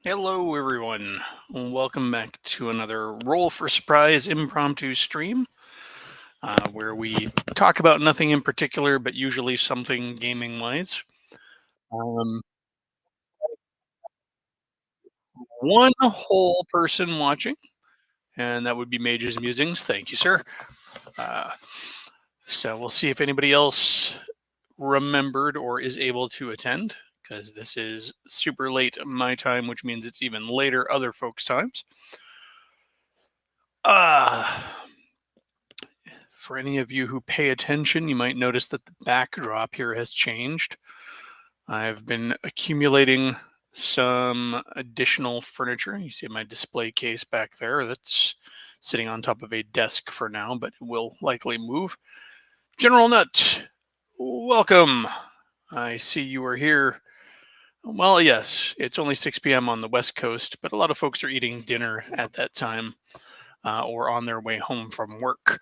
Hello, everyone. Welcome back to another Roll for Surprise impromptu stream where we talk about nothing in particular, but usually something gaming wise. Um, One whole person watching, and that would be Mage's Musings. Thank you, sir. Uh, so we'll see if anybody else remembered or is able to attend, because this is super late my time, which means it's even later other folks' times. Uh, For any of you who pay attention, you might notice that the backdrop here has changed. I've been accumulating some additional furniture. You see my display case back there that's sitting on top of a desk for now, but it will likely move. General Nut, welcome. I see you are here. Well, yes, it's only 6 p.m. on the West Coast, but a lot of folks are eating dinner at that time or on their way home from work.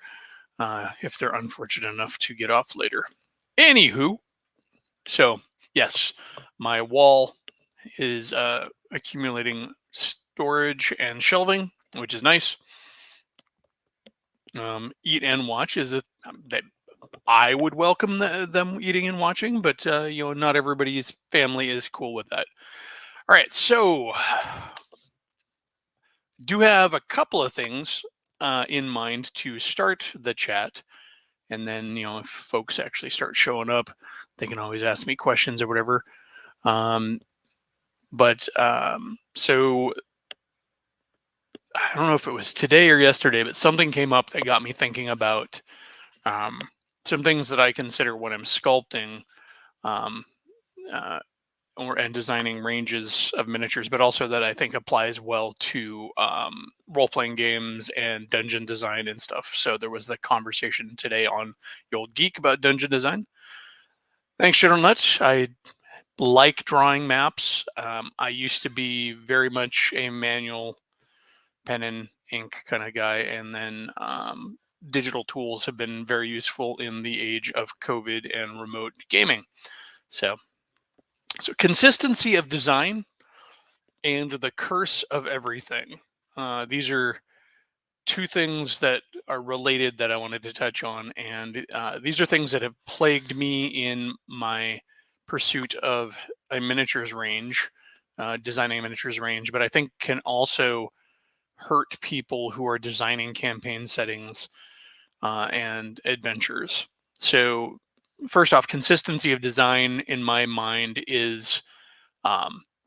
If they're unfortunate enough to get off later. Anywho, so yes, my wall is accumulating storage and shelving, which is nice. Eat and watch is that I would welcome them eating and watching, but not everybody's family is cool with that. All right, so do have a couple of things in mind to start the chat. And then, if folks actually start showing up, they can always ask me questions or whatever. So I don't know if it was today or yesterday, but something came up that got me thinking about um, some things that I consider when I'm sculpting um, uh, and designing ranges of miniatures, but also that I think applies well to role playing games and dungeon design and stuff. So there was the conversation today on the Old Geek about dungeon design. Thanks, General Nuts. I like drawing maps. I used to be very much a manual pen and ink kind of guy, and then digital tools have been very useful in the age of COVID and remote gaming. So, consistency of design and the curse of everything. These are two things that are related that I wanted to touch on, and these are things that have plagued me in my pursuit of a miniatures range, designing a miniatures range, but I think can also hurt people who are designing campaign settings and adventures. So, first off, consistency of design in my mind is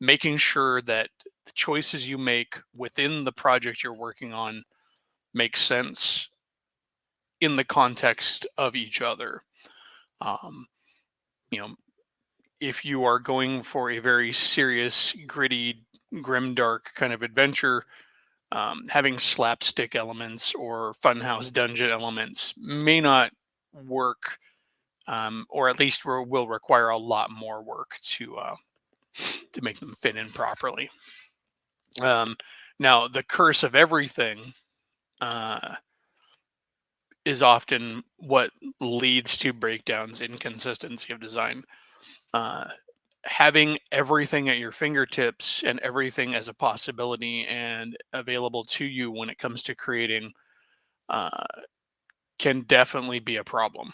making sure that the choices you make within the project you're working on make sense in the context of each other. Um, you know, if you are going for a very serious, gritty, grim, dark kind of adventure, having slapstick elements or funhouse dungeon elements may not work, or at least will require a lot more work to make them fit in properly. Um, Now, the curse of everything uh, is often what leads to breakdowns in consistency of design. Uh, Having everything at your fingertips and everything as a possibility and available to you when it comes to creating uh, can definitely be a problem.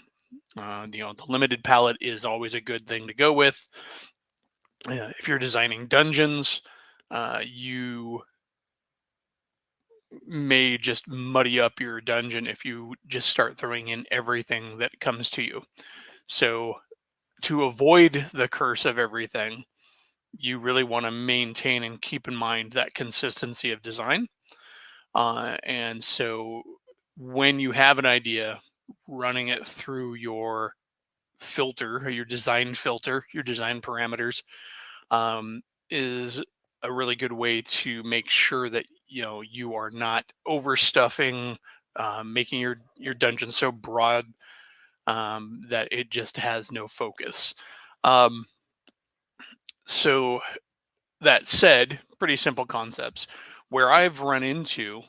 The limited palette is always a good thing to go with. If you're designing dungeons, you may just muddy up your dungeon if you just start throwing in everything that comes to you. So, to avoid the curse of everything, you really want to maintain and keep in mind that consistency of design. And so, when you have an idea, running it through your filter, or your design filter, your design parameters, is a really good way to make sure that you are not overstuffing, making your dungeon so broad that it just has no focus. Um, so that said, pretty simple concepts. Where I've run into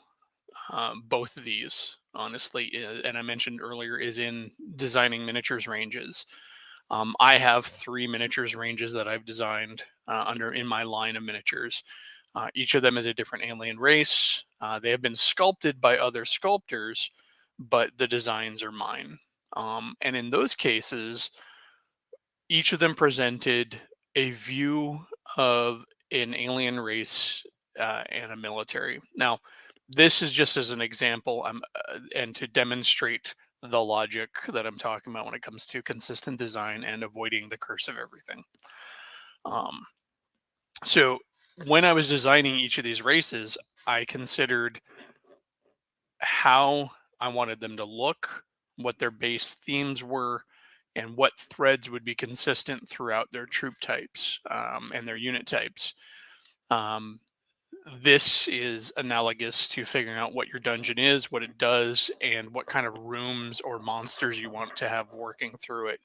both of these, honestly, and I mentioned earlier, is in designing miniatures ranges. I have three miniatures ranges that I've designed under in my line of miniatures. Each of them is a different alien race. They have been sculpted by other sculptors, but the designs are mine. And in those cases, each of them presented a view of an alien race and a military. Now, this is just as an example, and to demonstrate the logic that I'm talking about when it comes to consistent design and avoiding the curse of everything. Um, so, when I was designing each of these races, I considered how I wanted them to look, what their base themes were, and what threads would be consistent throughout their troop types and their unit types. Um, this is analogous to figuring out what your dungeon is, what it does, and what kind of rooms or monsters you want to have working through it.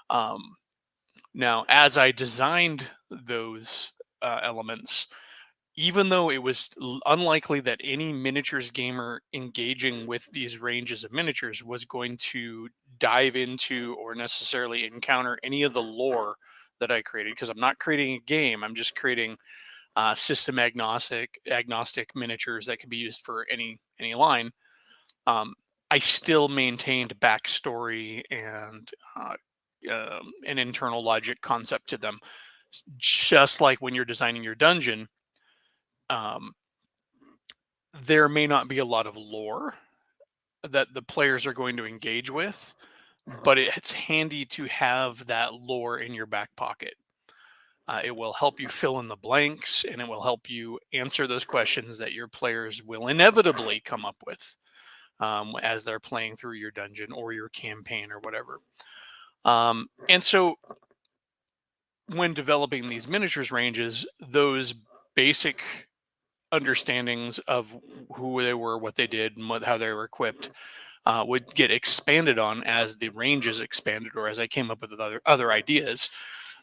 Um, Now, as I designed those elements, even though it was unlikely that any miniatures gamer engaging with these ranges of miniatures was going to dive into or necessarily encounter any of the lore that I created, because I'm not creating a game, I'm just creating system agnostic miniatures that can be used for any line. um, I still maintained backstory and an internal logic concept to them. Just like when you're designing your dungeon, um, there may not be a lot of lore that the players are going to engage with, but it's handy to have that lore in your back pocket. It will help you fill in the blanks, and it will help you answer those questions that your players will inevitably come up with as they're playing through your dungeon or your campaign or whatever. And so, when developing these miniatures ranges, those basic understandings of who they were, what they did, and how they were equipped would get expanded on as the ranges expanded or as I came up with other ideas.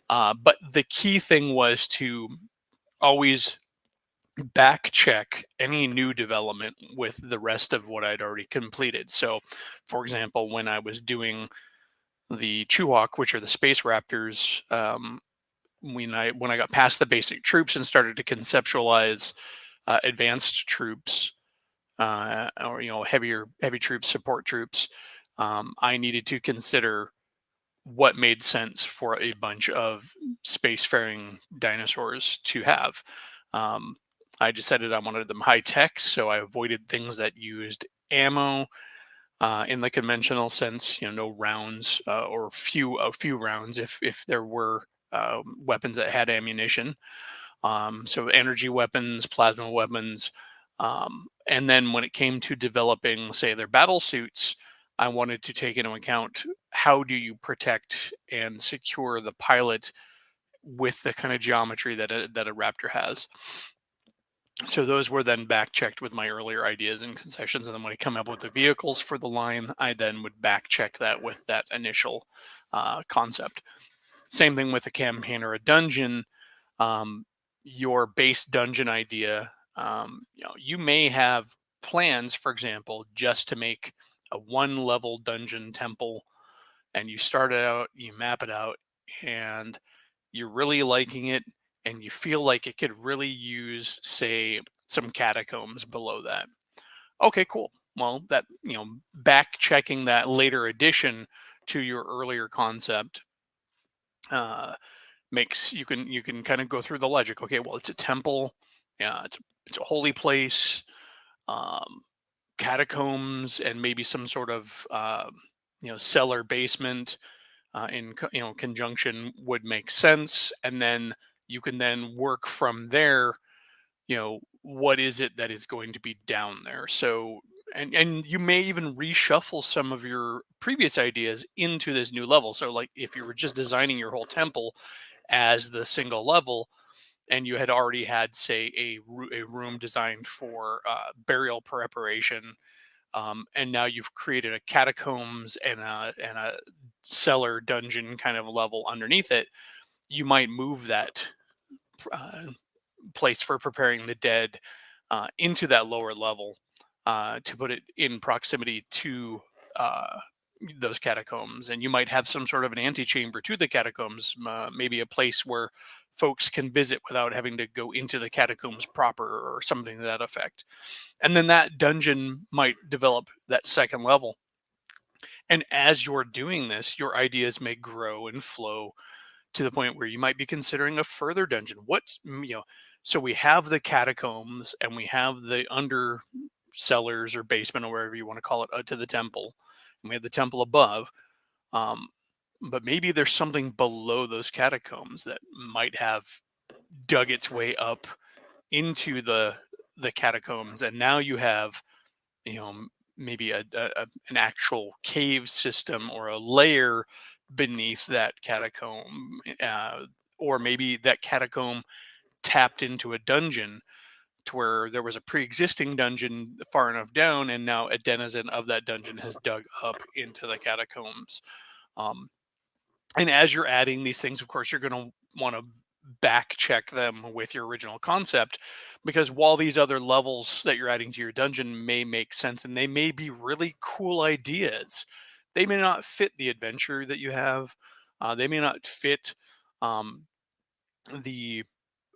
But the key thing was to always back check any new development with the rest of what I'd already completed. So, for example, when I was doing the Chewhawk, which are the space raptors, when I got past the basic troops and started to conceptualize advanced troops, or heavy troops, support troops, I needed to consider what made sense for a bunch of spacefaring dinosaurs to have. Um, I decided I wanted them high tech, so I avoided things that used ammo in the conventional sense. No rounds or a few rounds if there were weapons that had ammunition. So energy weapons, plasma weapons. And then when it came to developing, say, their battle suits, I wanted to take into account how do you protect and secure the pilot with the kind of geometry that a Raptor has. So those were then back checked with my earlier ideas and concessions. And then when I come up with the vehicles for the line, I then would back check that with that initial concept. Same thing with a campaign or a dungeon. um, your base dungeon idea. You may have plans, for example, just to make a one level dungeon temple, and you start it out, you map it out, and you're really liking it, and you feel like it could really use, say, some catacombs below that. Okay, cool. Well, that, back checking that later addition to your earlier concept uh, makes you can kind of go through the logic. Okay, well, it's a temple, yeah, it's a holy place, um, catacombs, and maybe some sort of cellar basement in conjunction would make sense. And then you can then work from there. What is it that is going to be down there? So, and you may even reshuffle some of your previous ideas into this new level. So, like, if you were just designing your whole temple as the single level, and you had already had, say, a room designed for burial preparation, and now you've created a catacombs and a cellar dungeon kind of level underneath it, you might move that uh, place for preparing the dead into that lower level to put it in proximity to those catacombs, and you might have some sort of an antechamber to the catacombs, maybe a place where folks can visit without having to go into the catacombs proper or something to that effect. And then that dungeon might develop that second level. And as you're doing this, your ideas may grow and flow to the point where you might be considering a further dungeon. So we have the catacombs and we have the under cellars or basement or wherever you want to call it, to the temple, and we have the temple above. Um, but maybe there's something below those catacombs that might have dug its way up into the catacombs, and now you have, you know m- maybe an actual cave system or a layer beneath that catacomb, or maybe that catacomb tapped into a dungeon to where there was a pre-existing dungeon far enough down, and now a denizen of that dungeon has dug up into the catacombs. um, and as you're adding these things, of course, you're going to want to back check them with your original concept, because while these other levels that you're adding to your dungeon may make sense and they may be really cool ideas, they may not fit the adventure that you have. They may not fit um, the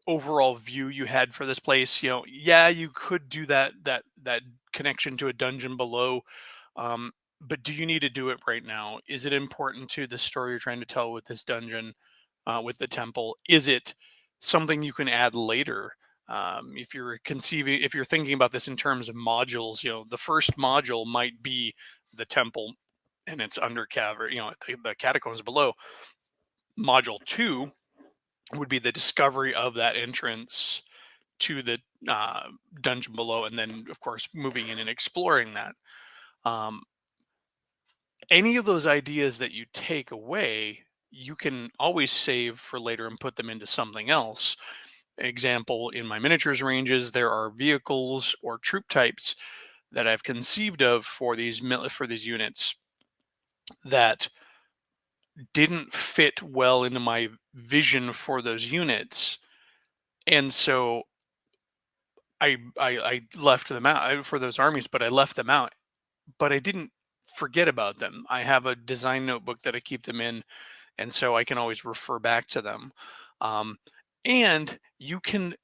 overall view you had for this place. Yeah, you could do that connection to a dungeon below, um, but do you need to do it right now? Is it important to the story you're trying to tell with this dungeon, with the temple? Is it something you can add later? If you're thinking about this in terms of modules, the first module might be the temple and its undercover, the catacombs below. Module two would be the discovery of that entrance to the uh, dungeon below, and then of course moving in and exploring that. Um, any of those ideas that you take away, you can always save for later and put them into something else. Example, in my miniatures ranges, there are vehicles or troop types that I've conceived of for these units that didn't fit well into my vision for those units, and so I left them out for those armies, but I left them out. But I didn't forget about them. I have a design notebook that I keep them in, and so I can always refer back to them. Um, and you can,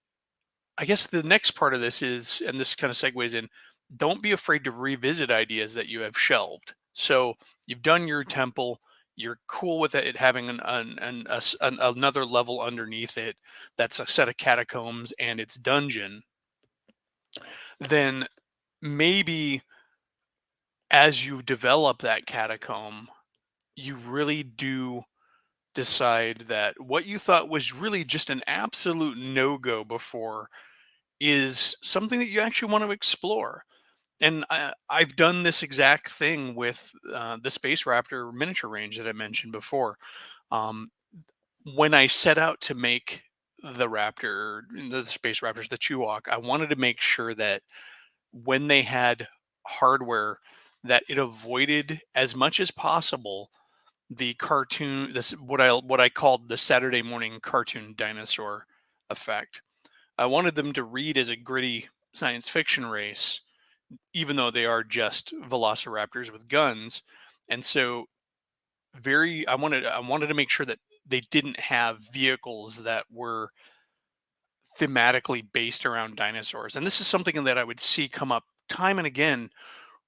I guess, the next part of this is, and this kind of segues in, don't be afraid to revisit ideas that you have shelved. So you've done your temple. You're cool with it having another level underneath it that's a set of catacombs and its dungeon. Then maybe as you develop that catacomb, you really do decide that what you thought was really just an absolute no go before is something that you actually want to explore. And I've done this exact thing with the Space Raptor miniature range that I mentioned before. Um, when I set out to make the Space Raptors, the Chewok, I wanted to make sure that when they had hardware, that it avoided as much as possible the cartoon, this what I called the Saturday morning cartoon dinosaur effect. I wanted them to read as a gritty science fiction race, even though they are just velociraptors with guns. And so I wanted to make sure that they didn't have vehicles that were thematically based around dinosaurs. And this is something that I would see come up time and again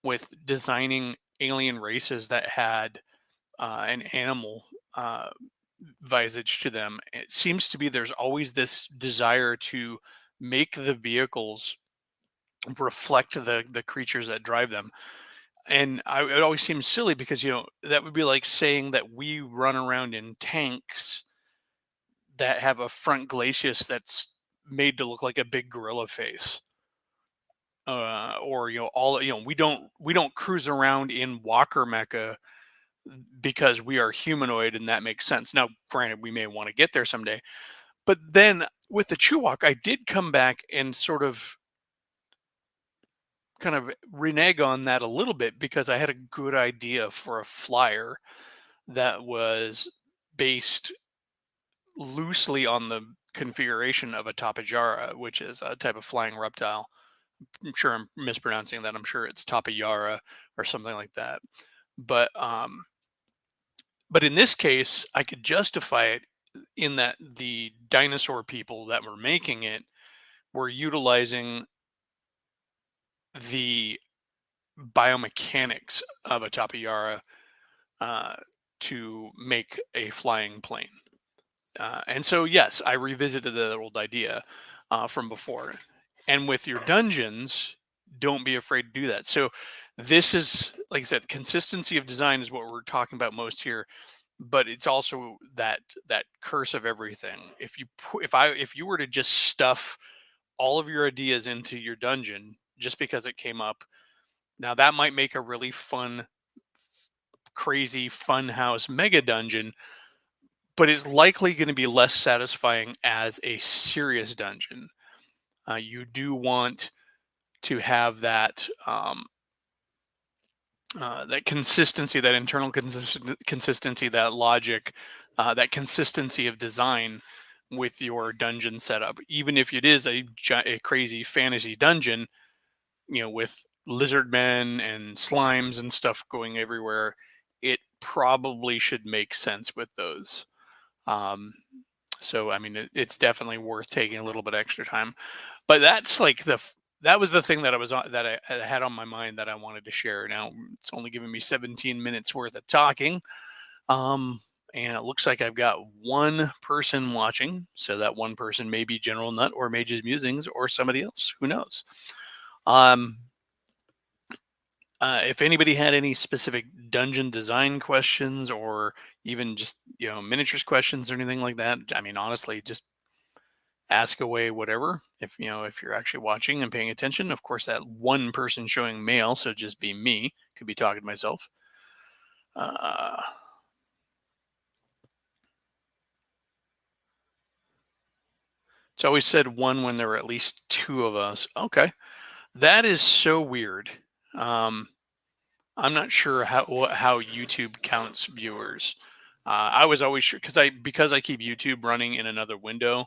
with designing alien races that had an animal uh, visage to them. It seems to be there's always this desire to make the vehicles reflect the creatures that drive them. And it always seems silly because that would be like saying that we run around in tanks that have a front glacis that's made to look like a big gorilla face. Or all we don't cruise around in walker mecha because we are humanoid, and that makes sense. Now, granted, we may want to get there someday, but then with the Chewok, I did come back and sort of kind of renege on that a little bit because I had a good idea for a flyer that was based loosely on the configuration of a Tapejara, which is a type of flying reptile. I'm sure I'm mispronouncing that. I'm sure it's Tapejara or something like that. But in this case, I could justify it in that the dinosaur people that were making it were utilizing the biomechanics of a Tapayara uh, to make a flying plane. And so, yes, I revisited the old idea from before. And with your dungeons, don't be afraid to do that. So, this is, like I said, consistency of design is what we're talking about most here. But it's also that curse of everything. If you were to just stuff all of your ideas into your dungeon just because it came up, now that might make a really fun, crazy fun house mega dungeon, but it's likely going to be less satisfying as a serious dungeon. You do want to have that consistency, that internal consistency, that logic, that consistency of design with your dungeon setup. Even if it is a crazy fantasy dungeon, with lizard men and slimes and stuff going everywhere, it probably should make sense with those. Um, so, I mean, it's definitely worth taking a little bit extra time. But that's like that was the thing that I had on my mind that I wanted to share. Now it's only giving me 17 minutes worth of talking, um, and it looks like I've got one person watching. So that one person may be General Nut or Mage's Musings or somebody else. Who knows? Um, if anybody had any specific dungeon design questions or even just miniatures questions or anything like that, I mean, honestly, just ask away whatever. If you're actually watching and paying attention, of course, that one person showing may also just be me. Could be talking to myself. Uh, it's always said one when there were at least two of us. Okay, that is so weird. Um, I'm not sure how YouTube counts viewers. I was always sure because I keep YouTube running in another window,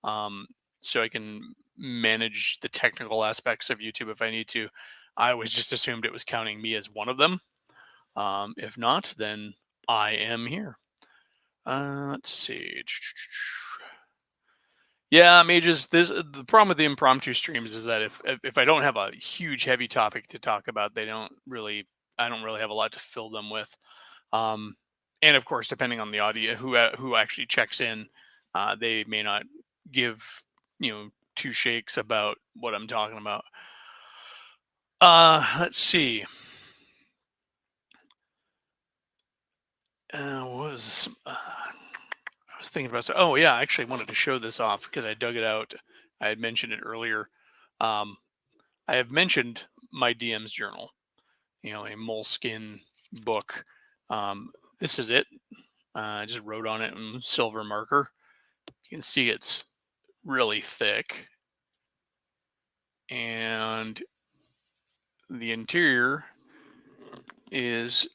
um, so I can manage the technical aspects of YouTube if I need to. I always just assumed it was counting me as one of them. If not, then I am here. Let's see. Yeah, mages. The problem with the impromptu streams is that if I don't have a huge heavy topic to talk about, I don't really have a lot to fill them with. Um, and of course, depending on the audio who actually checks in, they may not give two shakes about what I'm talking about. Let's see. What was this? I was thinking about. Oh yeah, I actually wanted to show this off because I dug it out. I had mentioned it earlier. Um, I have mentioned my DM's journal. A moleskin book. This is it. I just wrote on it in silver marker. You can see it's really thick, and the interior is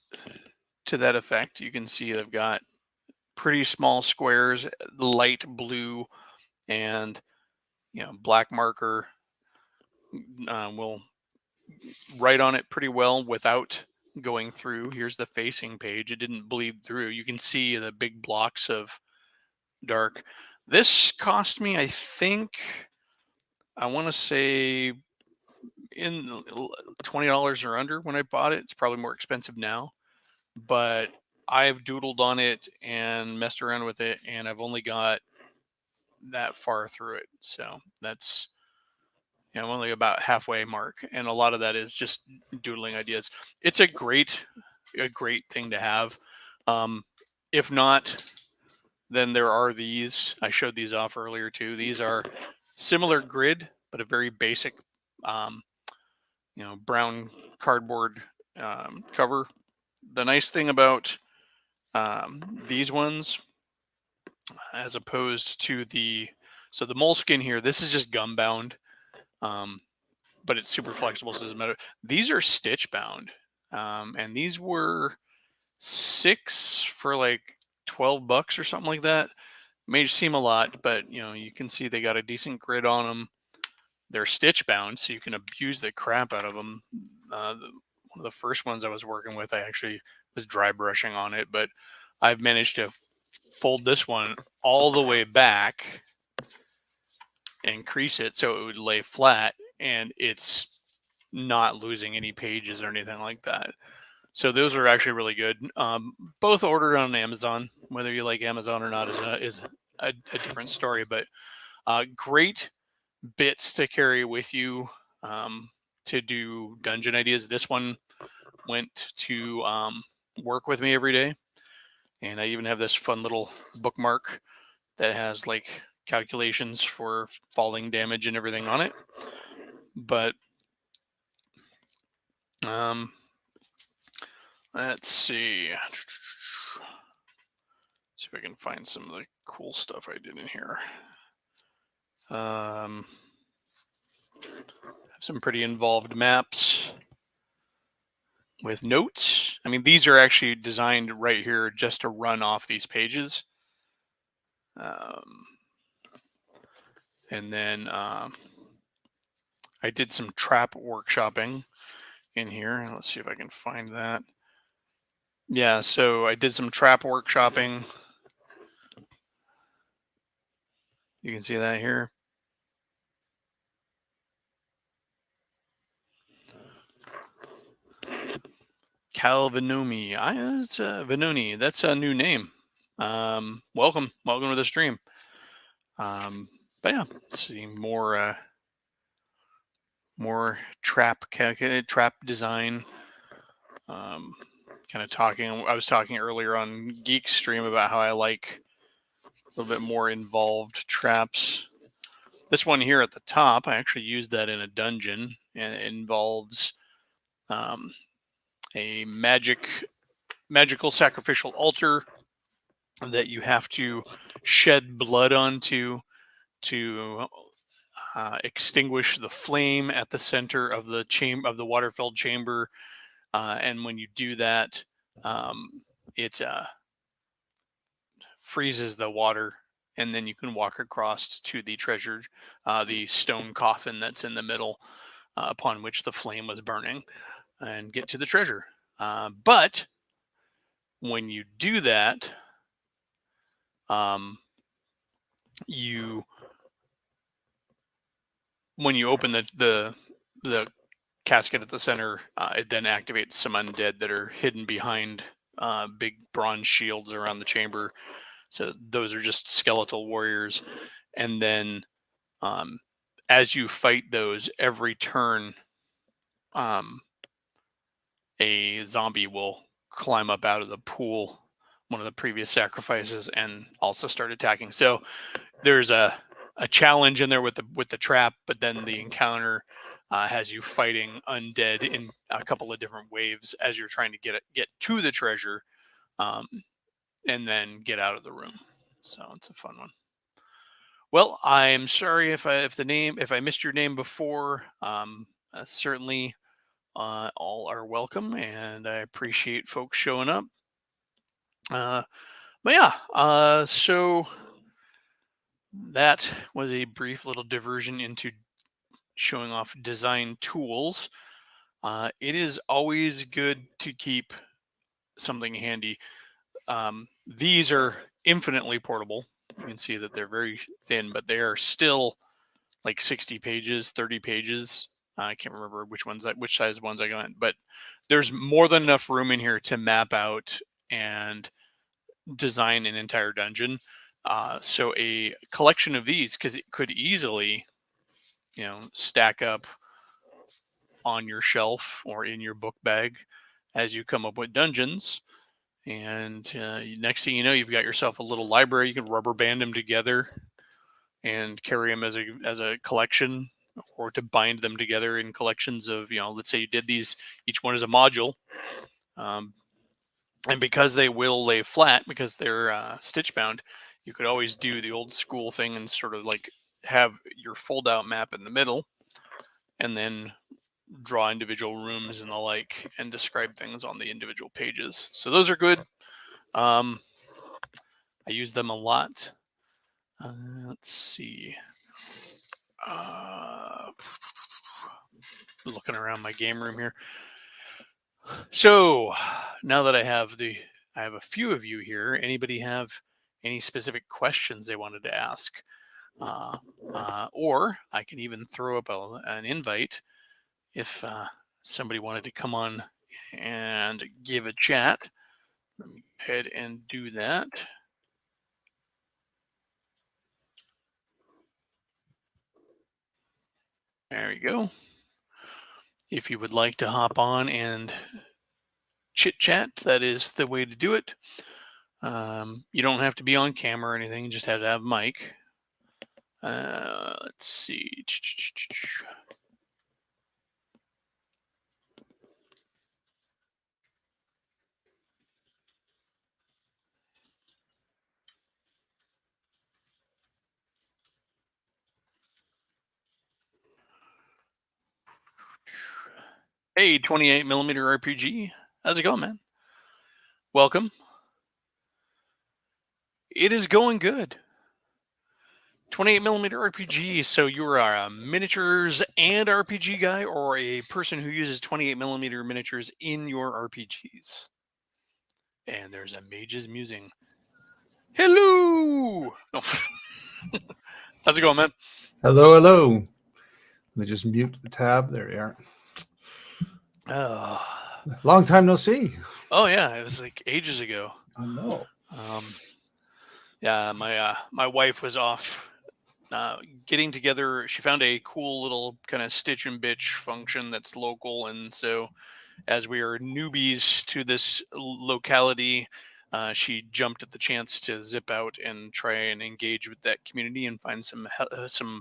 to that effect. You can see I've got pretty small squares, light blue, and black marker will write on it pretty well without going through. Here's the facing page. It didn't bleed through. You can see the big blocks of dark. This cost me, I think, I want to say in $20 or under when I bought it. It's probably more expensive now, but I've doodled on it and messed around with it, and I've only got that far through it. So that's I'm only about halfway mark, and a lot of that is just doodling ideas. It's a great thing to have. Um, if not, then there are these. I showed these off earlier too. These are similar grid, but a very basic, um, brown cardboard cover. The nice thing about these ones, as opposed to the moleskin here, this is just gum bound. Um, but it's super flexible, so it doesn't matter. These are stitch bound, and these were 6 for like $12 or something like that. May seem a lot, but you can see they got a decent grid on them. They're stitch bound, so you can abuse the crap out of them. one of the first ones I was working with, I actually was dry brushing on it, but I've managed to fold this one all the way back and crease it so it would lay flat, and it's not losing any pages or anything like that. So those are actually really good. Both ordered on Amazon. Whether you like Amazon or not is a different story, but great bits to carry with you to do dungeon ideas. This one went to work with me every day, and I even have this fun little bookmark that has like calculations for falling damage and everything on it. But let's see. See if I can find some of the cool stuff I did in here. Have some pretty involved maps with notes. I mean, these are actually designed right here just to run off these pages. And then I did some trap workshopping in here. Let's see if I can find that. Yeah, so I did some trap workshopping. You can see that here. Calvinomi. It's Vanoni. That's a new name. Welcome to the stream. But yeah, see more trap design. Kind of talking. I was talking earlier on Geek Stream about how I like a little bit more involved traps. This one here at the top, I actually used that in a dungeon, and it involves a magical sacrificial altar that you have to shed blood onto to extinguish the flame at the center of the water-filled chamber. And when you do that, it freezes the water, and then you can walk across to the treasure, the stone coffin that's in the middle, upon which the flame was burning, and get to the treasure. But when you do that, when you open the casket at the center, it then activates some undead that are hidden behind big bronze shields around the chamber. So those are just skeletal warriors. And then as you fight those, every turn, a zombie will climb up out of the pool, one of the previous sacrifices, and also start attacking. So there's a challenge in there with the trap, but then the encounter has you fighting undead in a couple of different waves as you're trying to get to the treasure, and then get out of the room. So it's a fun one. Well, I'm sorry if I missed your name before. Certainly, all are welcome, and I appreciate folks showing up. But yeah, so that was a brief little diversion into showing off design tools. It is always good to keep something handy. These are infinitely portable. You can see that they're very thin, but they are still like 60 pages, 30 pages. I can't remember which size ones I got, but there's more than enough room in here to map out and design an entire dungeon. So a collection of these, because it could easily, stack up on your shelf or in your book bag as you come up with dungeons. And next thing you know, you've got yourself a little library. You can rubber band them together and carry them as a collection, or to bind them together in collections of, let's say you did these, each one is a module. And because they will lay flat, because they're stitch bound, you could always do the old school thing and sort of like have your fold out map in the middle, and then draw individual rooms and the like, and describe things on the individual pages. So those are good. I use them a lot. Let's see. Looking around my game room here. So now that I have a few of you here. Anybody have any specific questions they wanted to ask? Uh, or I can even throw up an invite if somebody wanted to come on and give a chat. Let me go ahead and do that. There we go. If you would like to hop on and chit chat, that is the way to do it. You don't have to be on camera or anything, you just have to have a mic. Let's see. Hey, 28 millimeter RPG. How's it going, man? Welcome. It is going good. 28 millimeter RPG. So you're a miniatures and RPG guy, or a person who uses 28 millimeter miniatures in your RPGs? And there's a mage's musing. Hello. Oh. How's it going, man? Hello, hello. Let me just mute the tab. There you are. Oh. Long time no see. Oh yeah, it was like ages ago. I know. Yeah, my wife was off getting together. She found a cool little kind of stitch and bitch function that's local, and so as we are newbies to this locality, she jumped at the chance to zip out and try and engage with that community and find some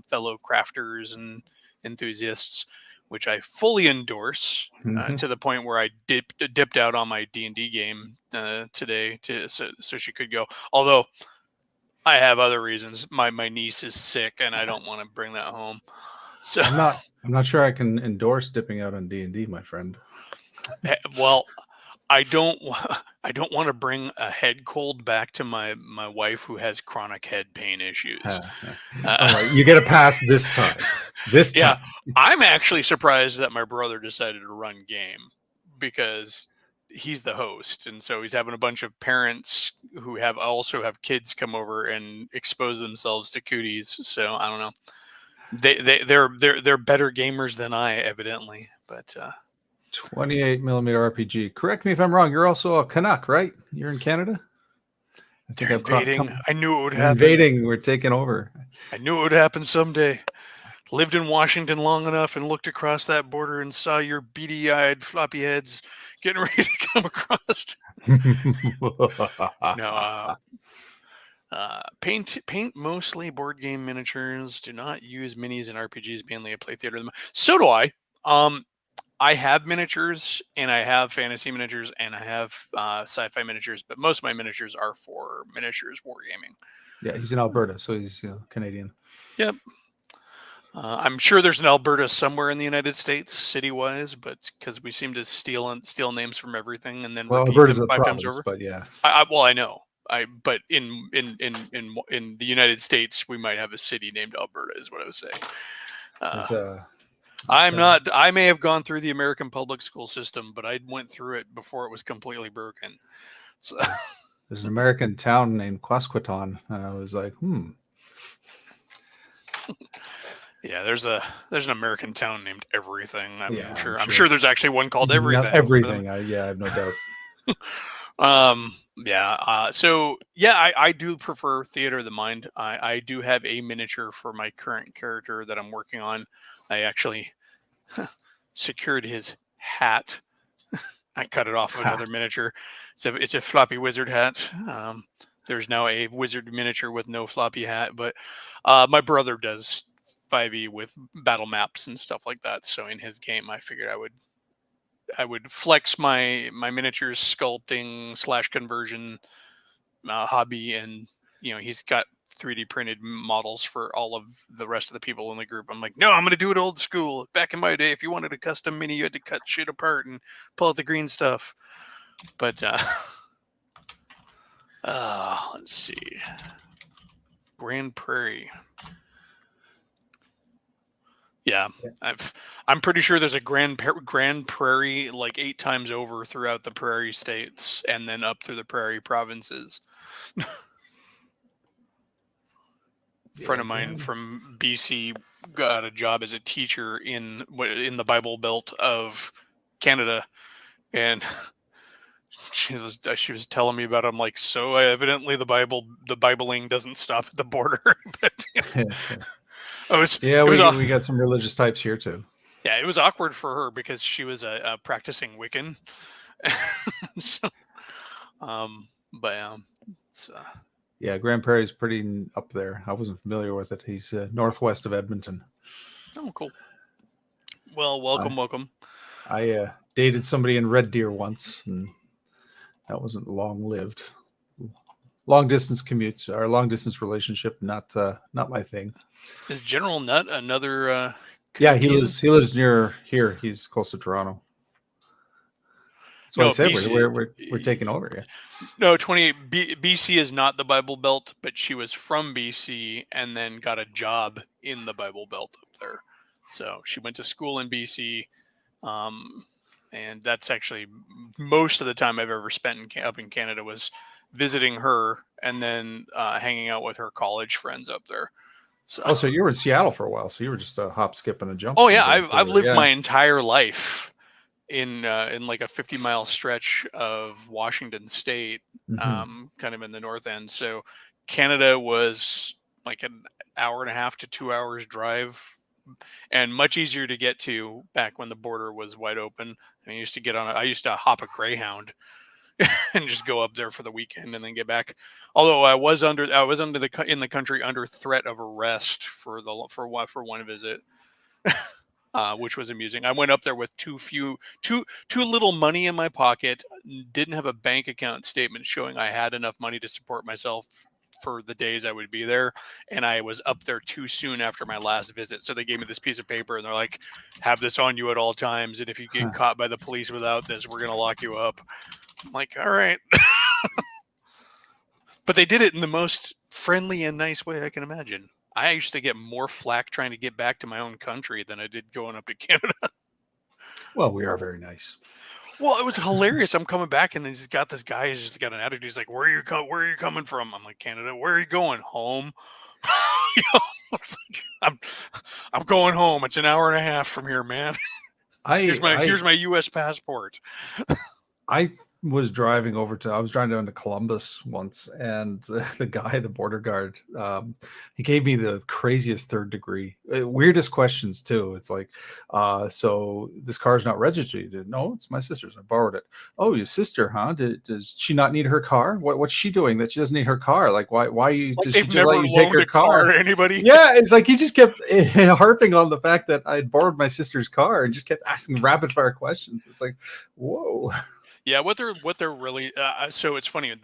fellow crafters and enthusiasts, which I fully endorse. To the point where I dipped out on my D&D game today so she could go. Although I have other reasons. My niece is sick, and I don't want to bring that home. So I'm not sure I can endorse dipping out on D&D, my friend. Well, I don't want to bring a head cold back to my wife who has chronic head pain issues. All right, you get a pass this time. This time. Yeah, I'm actually surprised that my brother decided to run game because he's the host, and so he's having a bunch of parents who also have kids come over and expose themselves to cooties. So I don't know. They're better gamers than I, evidently, but 28 millimeter RPG. Correct me if I'm wrong. You're also a Canuck, right? You're in Canada. I think they're invading. I knew it would happen. Invading. We're taking over. I knew it would happen someday. Lived in Washington long enough and looked across that border and saw your beady-eyed floppy heads getting ready to come across. No, paint mostly board game miniatures. Do not use minis and RPGs. Mainly, I play theater. So do I. I have miniatures, and I have fantasy miniatures, and I have sci-fi miniatures, but most of my miniatures are for miniatures wargaming. Yeah, he's in Alberta, so he's Canadian. Yep. I'm sure there's an Alberta somewhere in the United States, city-wise, but because we seem to steal names from everything and then repeat Alberta's them a 5 times province, over. but yeah. I know. But in the United States, we might have a city named Alberta, is what I was saying. I may have gone through the American public school system, but I went through it before it was completely broken. So there's an American town named Quasqueton. I was like, Yeah, there's an American town named Everything. I'm sure. I'm sure there's actually one called Everything. Everything. I have no doubt. I do prefer Theater of the Mind. I do have a miniature for my current character that I'm working on. I actually secured his hat. I cut it off of another miniature. It's a floppy wizard hat. There's now a wizard miniature with no floppy hat, but my brother does 5e with battle maps and stuff like that. So in his game, I figured I would flex my miniatures sculpting / conversion hobby, and he's got 3D printed models for all of the rest of the people in the group. I'm like, no, I'm going to do it old school. Back in my day, if you wanted a custom mini, you had to cut shit apart and pull out the green stuff. But let's see. Grand Prairie. Yeah, I'm pretty sure there's a Grand Prairie like 8 times over throughout the Prairie states, and then up through the Prairie provinces. Friend Yeah, of mine grand. from BC got a job as a teacher in the Bible Belt of Canada, and she was telling me about it. I'm like, so evidently the Bibling doesn't stop at the border. But Yeah, it was we got some religious types here too. yeah, it was awkward for her because she was a practicing Wiccan. So, but it's, Yeah, Grand Prairie is pretty up there. I wasn't familiar with it. He's northwest of Edmonton. oh, cool. Well, I welcome. I dated somebody in Red Deer once, and that wasn't long lived. Long distance commutes or long distance relationship, not my thing. Is General Nut another Yeah, Canadian? he lives near here. He's close to Toronto. That's why I No, said BC. we're taking over. Yeah. No, 28. BC is not the Bible Belt, but she was from BC and then got a job in the Bible Belt up there. So she went to school in BC, and that's actually most of the time I've ever spent up in Canada was visiting her and then hanging out with her college friends up there. So, Oh, so you were in Seattle for a while. So you were just a hop, skip, and a jump oh from yeah, I've Vancouver. lived Yeah. my entire life in like a 50-mile stretch of Washington State, Mm-hmm. kind of in the north end. So Canada was like an hour and a half to 2 hours drive, and much easier to get to back when the border was wide open. And I used to hop a Greyhound and just go up there for the weekend and then get back. Although I was under in the country under threat of arrest for one visit. Which was amusing. I went up there with too little money in my pocket. Didn't have a bank account statement showing I had enough money to support myself for the days I would be there, and I was up there too soon after my last visit. So they gave me this piece of paper, and they're like, "Have this on you at all times, and if you get caught by the police without this, we're gonna lock you up." I'm like, "All right," but they did it in the most friendly and nice way I can imagine. I used to get more flack trying to get back to my own country than I did going up to Canada. Well, we are very nice. Well, it was hilarious. I'm coming back, and he's got this guy who's just got an attitude. He's like, Where are you coming from?" I'm like, "Canada." "Where are you going?" "Home." You know, it's like, I'm going home. It's an hour and a half from here, man. I Here's my U.S. passport. I was driving I was driving down to Columbus once, and the guy, the border guard, he gave me the craziest third degree, weirdest questions too. It's like, so this car is not registered. No, it's my sister's. I borrowed it. Oh, your sister, huh? Does she not need her car? What's she doing that she doesn't need her car? Like, Like does she they've just let never you take loaned her a car car? to anybody. Yeah, it's like he just kept harping on the fact that I had borrowed my sister's car and just kept asking rapid fire questions. It's like, whoa. Yeah, what they're really so it's funny.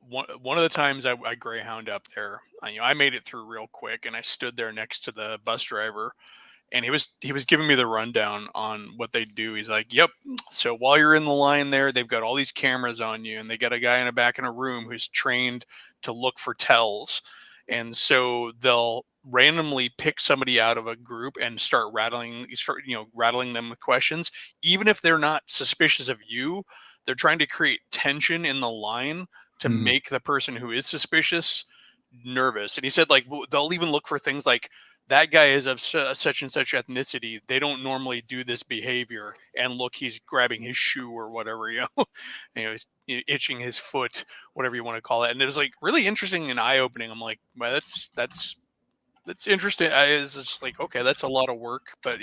One of the times I Greyhound up there, I made it through real quick, and I stood there next to the bus driver, and he was giving me the rundown on what they do. He's like, "Yep. So while you're in the line there, they've got all these cameras on you, and they got a guy in the back in a room who's trained to look for tells, and so they'll randomly pick somebody out of a group and rattling them with questions, even if they're not suspicious of you. They're trying to create tension in the line to Mhm. make the person who is suspicious nervous." And he said, like, they'll even look for things like, that guy is of such and such ethnicity. They don't normally do this behavior. And look, he's grabbing his shoe or whatever, he's itching his foot, whatever you want to call it. And it was like really interesting and eye opening. I'm like, well, that's interesting. It's just like, okay, that's a lot of work. But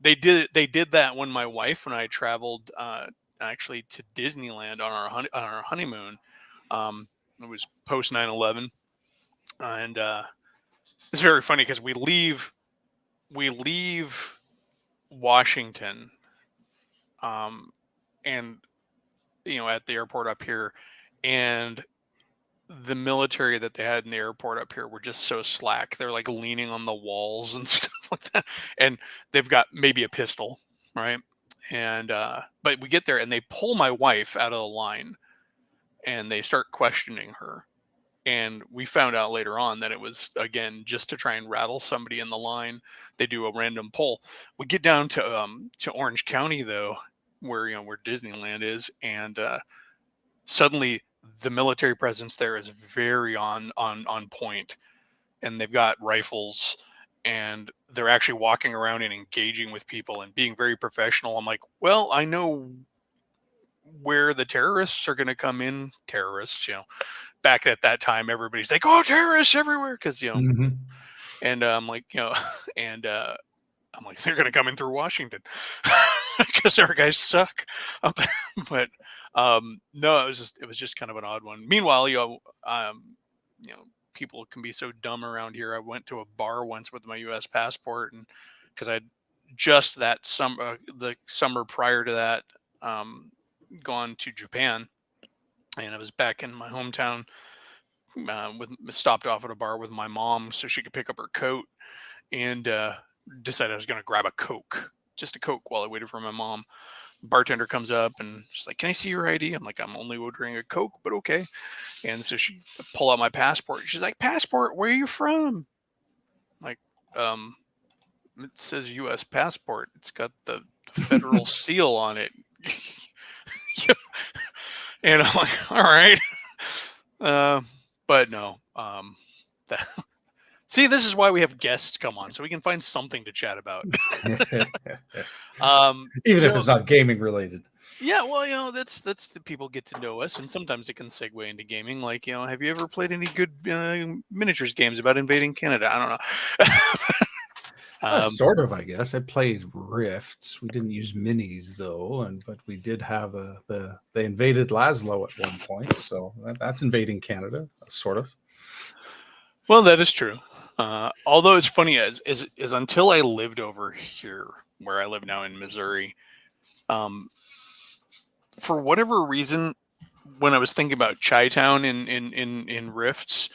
they did that when my wife and I traveled actually to Disneyland on our honeymoon. It was post 9/11, and it's very funny because we leave Washington, um, and at the airport up here, and the military that they had in the airport up here were just so slack. They're like leaning on the walls and stuff like that, and they've got maybe a pistol, right? And but we get there and they pull my wife out of the line and they start questioning her. And we found out later on that it was, again, just to try and rattle somebody in the line. They do a random poll. We get down to Orange County though, where where Disneyland is, and suddenly the military presence there is very on point, and they've got rifles, and they're actually walking around and engaging with people and being very professional. I'm like, well, I know where the terrorists are going to come in. Terrorists, back at that time, everybody's like, "Oh, terrorists everywhere," because Mhm. and I'm like, and I'm like, they're gonna come in through Washington because our guys suck. Um, but no, it was just kind of an odd one. Meanwhile, you know, people can be so dumb around here. I went to a bar once with my U.S. passport, and because I'd just that summer, the summer prior to that, um, gone to Japan, and I was back in my hometown, with stopped off at a bar with my mom so she could pick up her coat, and decided I was going to grab a Coke, just a Coke, while I waited for my mom. Bartender comes up and she's like, "Can I see your ID?" I'm like, "I'm only ordering a Coke, but okay." And so she pull out my passport. She's like, "Passport? Where are you from?" I'm like, um, it says U.S. passport. It's got the federal seal on it. And I'm like, "All right." Uh, but no. That, see, this is why we have guests come on, so we can find something to chat about. Even You if know, it's not gaming related. yeah, well, that's the people get to know us, and sometimes it can segue into gaming. Like, have you ever played any good miniatures games about invading Canada? I don't know. Sort of, I guess. I played Rifts. We didn't use minis though, but we did have they invaded Laszlo at one point, so that's invading Canada, sort of. Well, that is true. Although it's funny, as until I lived over here, where I live now in Missouri, um, for whatever reason, when I was thinking about Chi-Town in Rifts,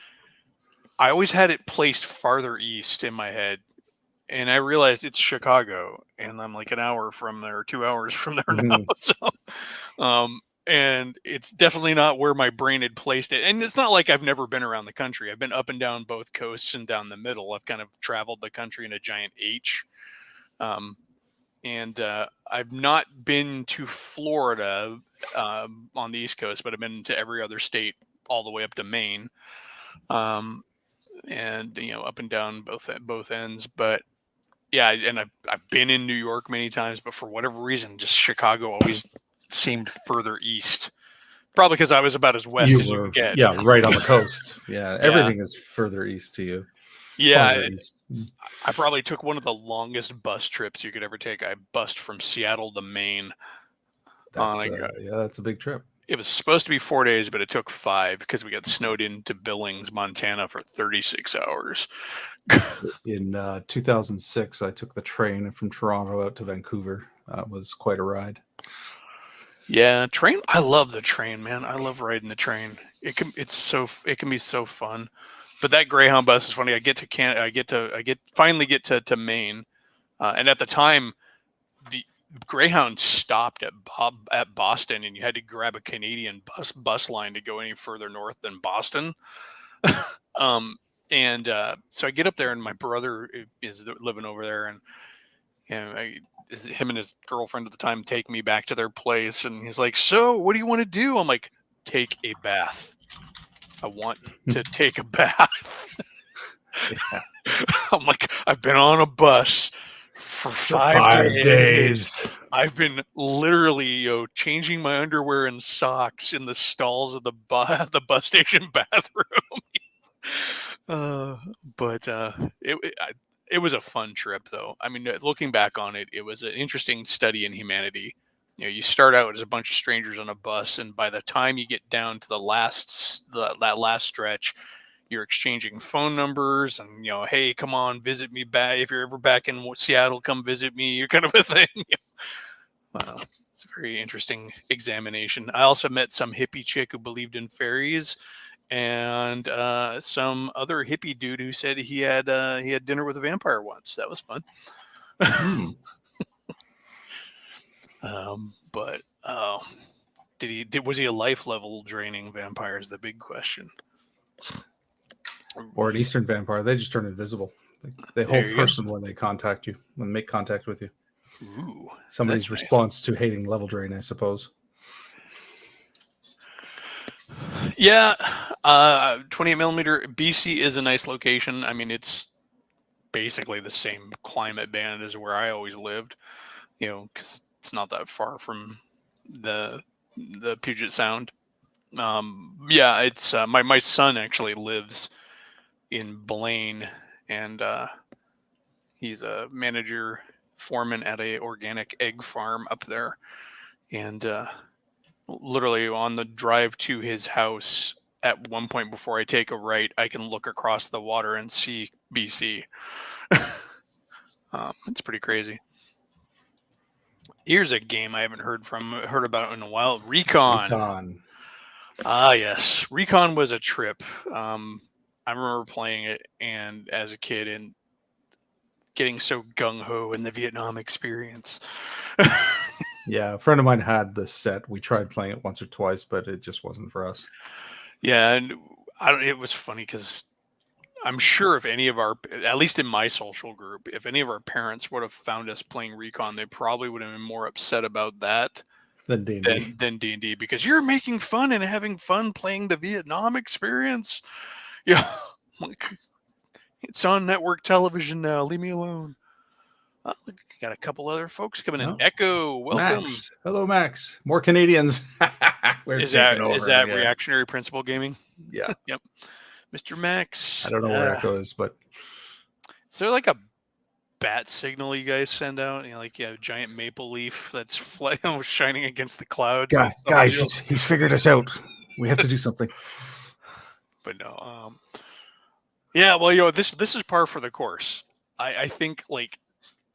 I always had it placed farther east in my head, and I realized it's Chicago, and I'm like an hour from there, 2 hours from there now. Mhm. So, and it's definitely not where my brain had placed it. And it's not like I've never been around the country. I've been up and down both coasts and down the middle. I've kind of traveled the country in a giant H. Um, and I've not been to Florida, on the East Coast, but I've been to every other state all the way up to Maine. Um, and up and down both ends. But yeah, and I've been in New York many times, but for whatever reason, just Chicago always seemed further east. Probably because I was about as west You as you can were, get. yeah, right on the coast. Yeah, Yeah, everything is further east to you, farther yeah. east. I probably took one of the longest bus trips you could ever take. I bussed from Seattle to Maine. On That's a, yeah, that's a big trip. it was supposed to be 4 days, but it took 5 because we got snowed into Billings, Montana, for 36 hours. In 2006, I took the train from Toronto out to Vancouver. It was quite a ride. Yeah, train. I love the train, man. I love riding the train. It can be so fun. But that Greyhound bus is funny. I get to can I get finally get to Maine, and at the time the Greyhound stopped at Boston, and you had to grab a Canadian bus line to go any further north than Boston. um, and so I get up there, and my brother is living over there, and him and his girlfriend at the time take me back to their place, and he's like, "So, what do you want to do?" I'm like, "Take a bath. I want to take a bath." Yeah. I'm like, "I've been on a bus for For 5 days. 5 days. I've been literally, changing my underwear and socks in the stalls of the bus station bathroom." Uh, but it was a fun trip, though. I mean, looking back on it, it was an interesting study in humanity. You start out as a bunch of strangers on a bus, and by the time you get down to that last stretch, you're exchanging phone numbers, and hey, come on, visit me back if you're ever back in Seattle. Come visit me, you kind of a thing. Wow, it's a very interesting examination. I also met some hippie chick who believed in fairies, and some other hippie dude who said he had dinner with a vampire once. That was fun. Hmm. But was he a life level draining vampire? Is the big question. Or an Eastern vampire, they just turn invisible. They There hold you go. person when they contact you, when they make contact with you. Ooh, Somebody's that's nice. response to hating level drain, I suppose. Yeah, 28 millimeter BC is a nice location. I mean, it's basically the same climate band as where I always lived. Because it's not that far from the Puget Sound. Yeah, it's my son actually lives in Blaine, and he's a manager foreman at a organic egg farm up there, and literally on the drive to his house at one point before I take a right, I can look across the water and see BC. It's pretty crazy. Here's a game I haven't heard about in a while. Recon. Recon. Ah, yes, Recon was a trip. I remember playing it and as a kid and getting so gung ho in the Vietnam experience. Yeah, a friend of mine had this set. We tried playing it once or twice, but it just wasn't for us. Yeah, and it was funny because I'm sure if any of our, at least in my social group, if any of our parents would have found us playing Recon, they probably would have been more upset about that Then D&D. than D&D because you're making fun and having fun playing the Vietnam experience. Yeah, it's on network television now. Leave me alone. Look, got a couple other folks coming in. Oh, Echo, welcome. Max. Hello, Max. More Canadians. We're Is taking that over. Yeah. Reactionary Principle Gaming? Yeah. Yep. Mr. Max. I don't know where Echo is, but Is there like a bat signal you guys send out? Like a giant maple leaf that's shining against the clouds. guys, he's figured us out. We have to do something. But no. Yeah, well, this is par for the course. I think like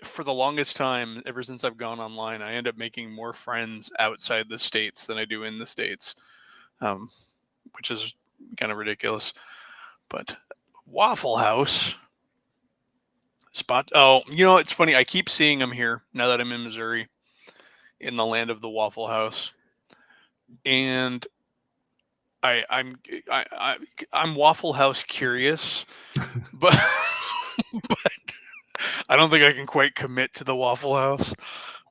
for the longest time, ever since I've gone online, I end up making more friends outside the States than I do in the States, which is kind of ridiculous. But Waffle House spot. Oh, it's funny. I keep seeing them here now that I'm in Missouri, in the land of the Waffle House, and I'm Waffle House curious, but but I don't think I can quite commit to the Waffle House.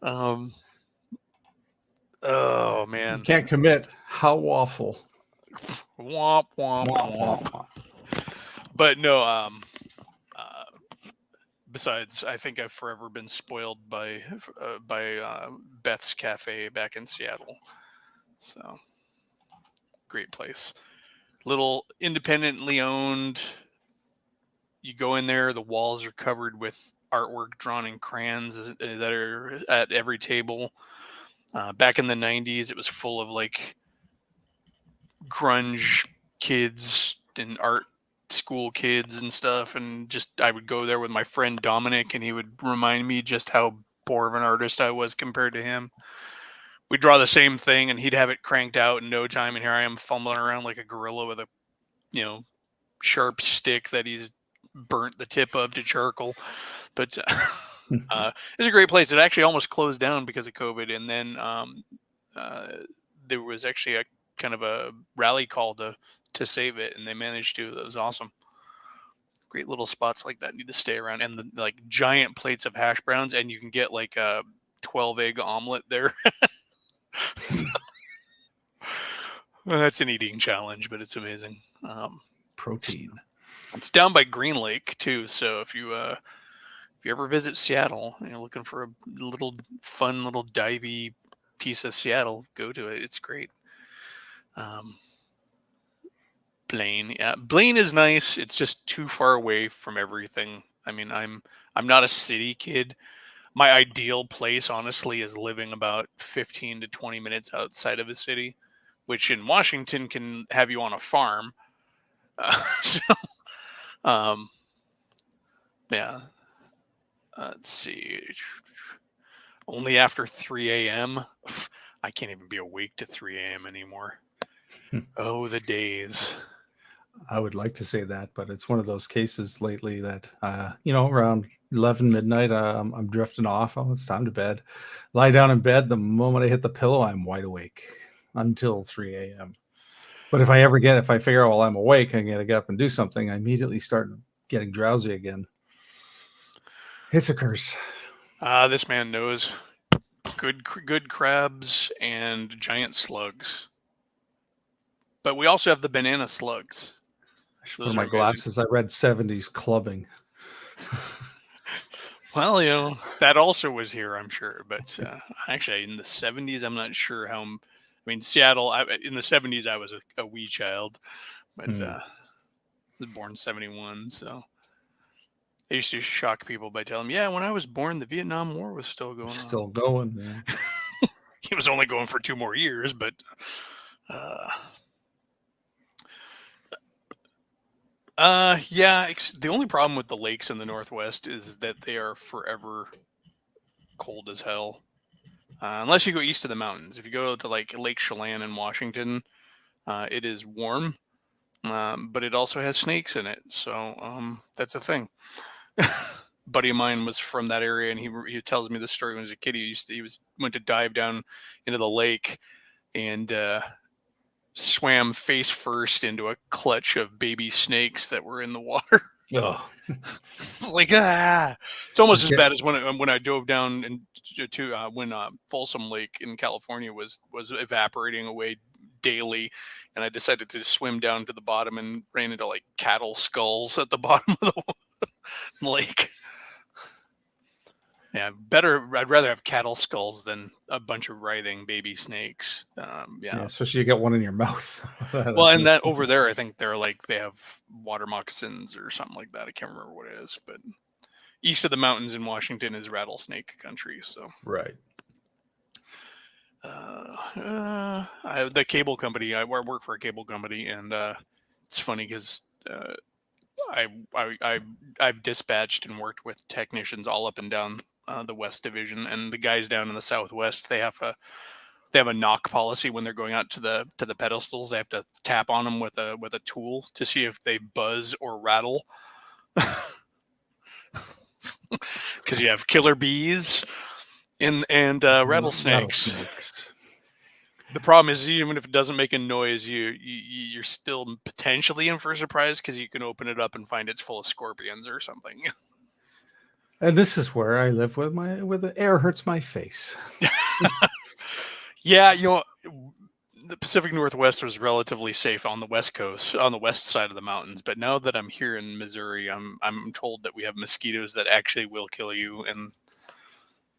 Oh man, You can't commit. How waffle? Womp womp womp. But no, besides, I think I've forever been spoiled by Beth's Cafe back in Seattle. So great place, little independently owned. You go in there, the walls are covered with artwork drawn in crayons that are at every table. Back in the 90s, it was full of like grunge kids and art school kids and stuff. And just I would go there with my friend Dominic, and he would remind me just how poor of an artist I was compared to him. We'd draw the same thing, and he'd have it cranked out in no time. And here I am fumbling around like a gorilla with a, sharp stick that he's burnt the tip of to charcoal. But it's a great place. It actually almost closed down because of COVID, and then there was actually a kind of a rally call to save it, and they managed to. That was awesome. Great little spots like that need to stay around, and like giant plates of hash browns, and you can get like a 12-egg omelet there. Well, that's an eating challenge, but it's amazing. Protein. It's down by Green Lake too, so if you ever visit Seattle and you're looking for a little fun little divey piece of Seattle, go to it. It's great. Blaine, yeah, Blaine is nice. It's just too far away from everything. I mean, I'm not a city kid. My ideal place, honestly, is living about 15 to 20 minutes outside of a city, which in Washington can have you on a farm. Yeah. Let's see. Only after 3 a.m. I can't even be awake to 3 a.m. anymore. Oh, the days. I would like to say that, but it's one of those cases lately that, around 11 midnight, I'm drifting off. Oh, it's time to bed. Lie down in bed. The moment I hit the pillow, I'm wide awake until 3 a.m. But if I figure out while I'm awake, I gotta get up and do something, I immediately start getting drowsy again. It's a curse. This man knows good crabs and giant slugs. But we also have the banana slugs. I should put Those on my are guys. glasses. I read 70s clubbing. Well, that also was here, I'm sure. But actually, in the 70s, I'm not sure how. I mean, Seattle. In the 70s, I was a wee child, but I was born 71. So I used to shock people by telling them, "Yeah, when I was born, the Vietnam War was still going on." Still going. Yeah. He was only going for 2 more years, but. The only problem with the lakes in the Northwest is that they are forever cold as hell. Unless you go east of the mountains. If you go to like Lake Chelan in Washington, it is warm, but it also has snakes in it. So that's a thing. Buddy of mine was from that area, and he tells me this story when he was a kid. He went to dive down into the lake and swam face first into a clutch of baby snakes that were in the water. Oh. It's like it's almost as bad as when I dove down into when Folsom Lake in California was evaporating away daily, and I decided to swim down to the bottom and ran into like cattle skulls at the bottom of the lake. Yeah, I'd rather have cattle skulls than a bunch of writhing baby snakes. Yeah, especially you get one in your mouth. Well, and that over there, I think they have water moccasins or something like that. I can't remember what it is, but east of the mountains in Washington is rattlesnake country. So right. The cable company. I work for a cable company, and it's funny because I've dispatched and worked with technicians all up and down the West Division, and the guys down in the Southwest, they have a knock policy when they're going out to the pedestals. They have to tap on them with a tool to see if they buzz or rattle. Because you have killer bees and rattlesnakes. The problem is, even if it doesn't make a noise, you're still potentially in for a surprise because you can open it up and find it's full of scorpions or something. And this is where I live where the air hurts my face. Yeah, the Pacific Northwest was relatively safe on the West Coast, on the west side of the mountains. But now that I'm here in Missouri, I'm told that we have mosquitoes that actually will kill you, and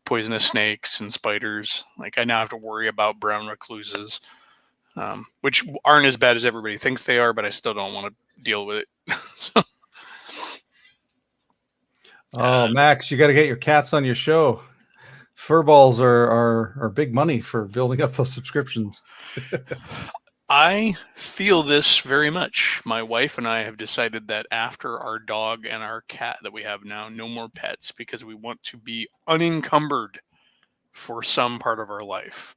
poisonous snakes and spiders. Like, I now have to worry about brown recluses, which aren't as bad as everybody thinks they are, but I still don't want to deal with it. So, Max, you got to get your cats on your show. Furballs are big money for building up those subscriptions. I feel this very much. My wife and I have decided that after our dog and our cat that we have now, no more pets, because we want to be unencumbered for some part of our life.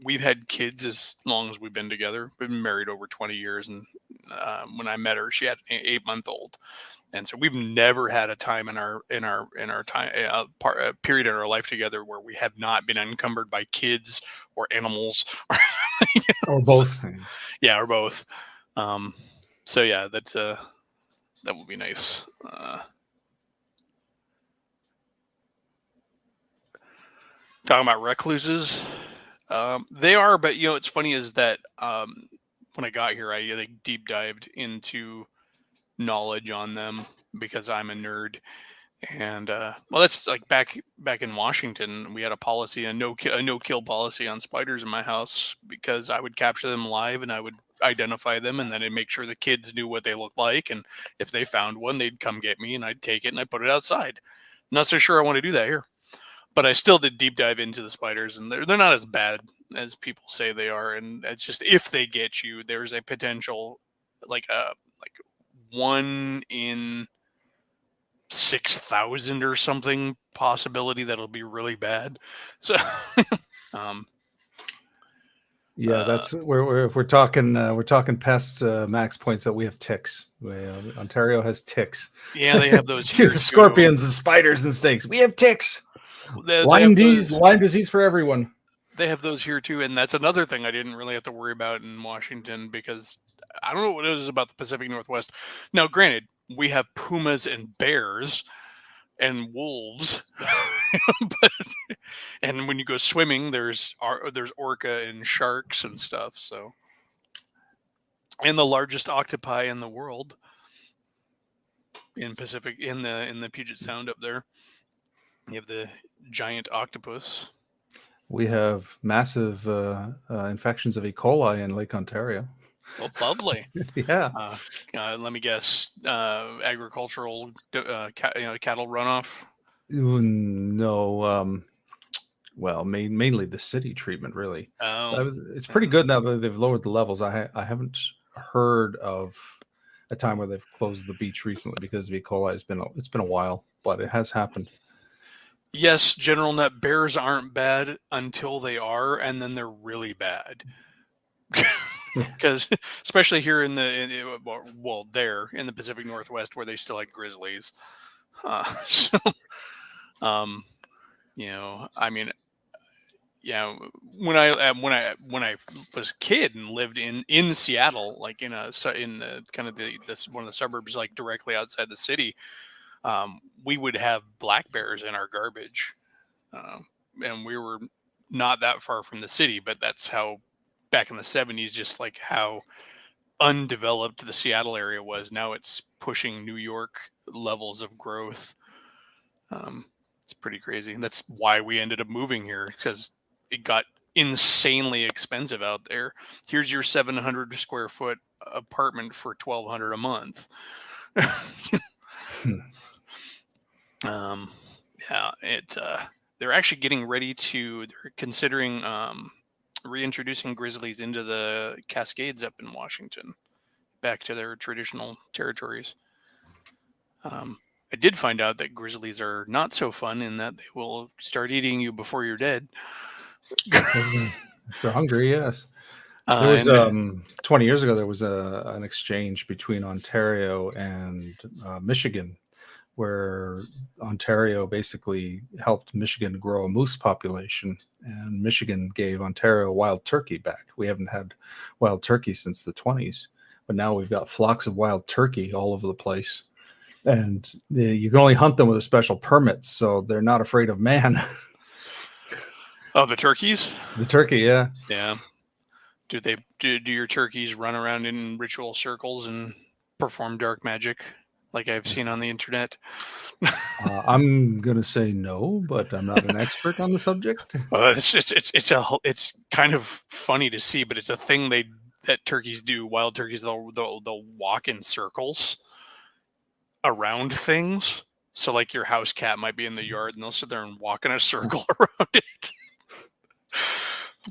We've had kids as long as we've been together. We've been married over 20 years, and when I met her, she had an 8-month-old. And so we've never had a time in our time period in our life together where we have not been encumbered by kids or animals or both. Yeah, or both. So yeah, that would be nice. Talking about recluses, they are, but it's funny is that when I got here, I deep dived into knowledge on them because I'm a nerd, and that's like back in Washington, we had a policy, a no kill policy on spiders in my house, because I would capture them live and I would identify them, and then I'd make sure the kids knew what they looked like, and if they found one, they'd come get me, and I'd take it and I'd put it outside. Not so sure I want to do that here, but I still did deep dive into the spiders, and they're not as bad as people say they are, and it's just if they get you, there's a potential like 1 in 6,000 or something possibility that'll be really bad. So yeah, that's we're talking pests. Max points out we have ticks. Ontario has ticks. Yeah, they have those here scorpions and spiders and snakes. We have ticks. Lyme disease for everyone. They have those here too, and that's another thing I didn't really have to worry about in Washington because I don't know what it is about the Pacific Northwest. Now, granted, we have pumas and bears and wolves, but and when you go swimming, there's orca and sharks and stuff. So, and the largest octopi in the world in Pacific in the Puget Sound up there, you have the giant octopus. We have massive infections of E. coli in Lake Ontario. Oh, lovely. Yeah. Let me guess. Agricultural, cattle runoff. No, well, mainly the city treatment, really. Oh, It's pretty good now that they've lowered the levels. I haven't heard of a time where they've closed the beach recently because of E. coli. It's been a while, but it has happened. yes, General Nut, bears aren't bad until they are, and then they're really bad. Because especially here there in the Pacific Northwest where they still had grizzlies. So, I mean, yeah, when I was a kid and lived in Seattle, like in the kind of this one of the suburbs, like directly outside the city, we would have black bears in our garbage, and we were not that far from the city, but that's how back in the 70s, just like how undeveloped the Seattle area was. Now it's pushing New York levels of growth. It's pretty crazy. And that's why we ended up moving here because it got insanely expensive out there. Here's your 700 square foot apartment for $1,200 a month. Yeah, they're actually getting ready they're considering reintroducing grizzlies into the Cascades up in Washington, back to their traditional territories. I did find out that grizzlies are not so fun in that they will start eating you before you're dead. If they're hungry, yes. There was 20 years ago. There was an exchange between Ontario and Michigan, where Ontario basically helped Michigan grow a moose population, and Michigan gave Ontario wild turkey back. We haven't had wild turkey since the 20s, but now we've got flocks of wild turkey all over the place, and you can only hunt them with a special permit, so they're not afraid of man. Oh, the turkeys? The turkey, yeah. Yeah. Do your turkeys run around in ritual circles and perform dark magic like I've seen on the internet? I'm gonna say no, but I'm not an expert on the subject. It's kind of funny to see, but it's a thing that turkeys do. Wild turkeys, they'll walk in circles around things. So like your house cat might be in the yard and they'll sit there and walk in a circle around it.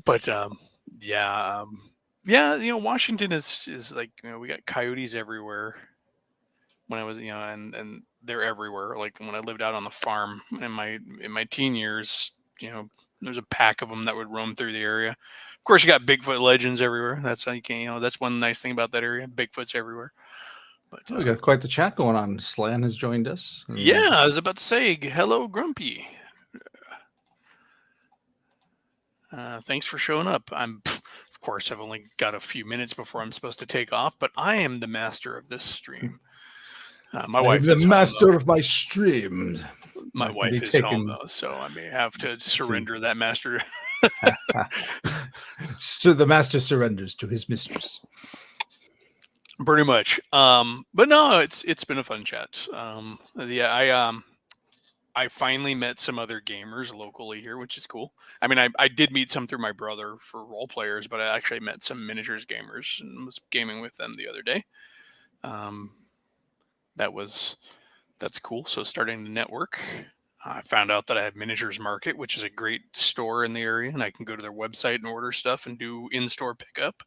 But yeah, Washington is like, we got coyotes everywhere. When I was, and they're everywhere. Like when I lived out on the farm in my teen years, there's a pack of them that would roam through the area. Of course, you got Bigfoot legends everywhere. That's how you can, that's one nice thing about that area. Bigfoot's everywhere. But we got quite the chat going on. Slan has joined us. Yeah, I was about to say hello, Grumpy. Thanks for showing up. Of course, I've only got a few minutes before I'm supposed to take off, but I am the master of this stream. My wife is the master of my stream. My wife is home, though, so I may have to surrender that master. So the master surrenders to his mistress. Pretty much. But no, it's been a fun chat. I finally met some other gamers locally here, which is cool. I mean, I did meet some through my brother for role players, but I actually met some miniatures gamers and was gaming with them the other day. That's cool. So starting to network. I found out that I have Miniatures Market, which is a great store in the area, and I can go to their website and order stuff and do in-store pickup.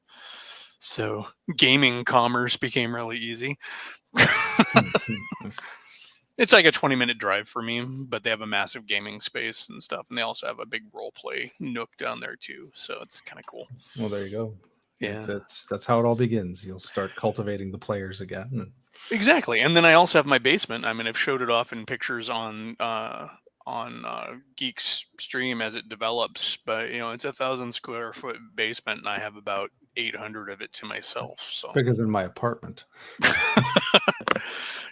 So gaming commerce became really easy. It's like a 20-minute drive for me, but they have a massive gaming space and stuff, and they also have a big role play nook down there too. So it's kind of cool. Well, there you go. Yeah, that's how it all begins. You'll start cultivating the players again. Exactly. And then I also have my basement. I mean, I've showed it off in pictures on Geek's stream as it develops. But it's 1,000 square foot basement, and I have about 800 of it to myself. It's So bigger than my apartment.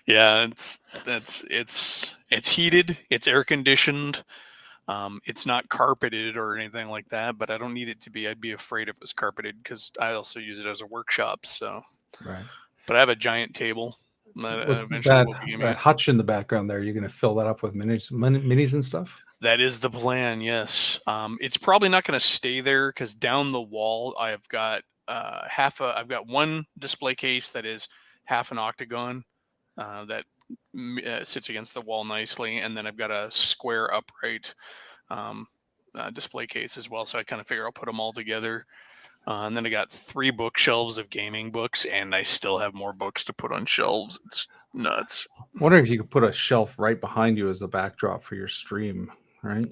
yeah, it's heated, it's air conditioned. It's not carpeted or anything like that, but I don't need it to be. I'd be afraid if it was carpeted because I also use it as a workshop. So, Right. but I have a giant table that With eventually that we'll be gaming that at. hutch in the background there, you're going to fill that up with minis and stuff. That is the plan. Yes. It's probably not going to stay there because down the wall I've got I've got one display case that is half an octagon that sits against the wall nicely, and then I've got a square upright um, display case as well. So I kind of figure I'll put them all together. And then I got 3 bookshelves of gaming books, and I still have more books to put on shelves. It's nuts. Wondering if you could put a shelf right behind you as a backdrop for your stream, right?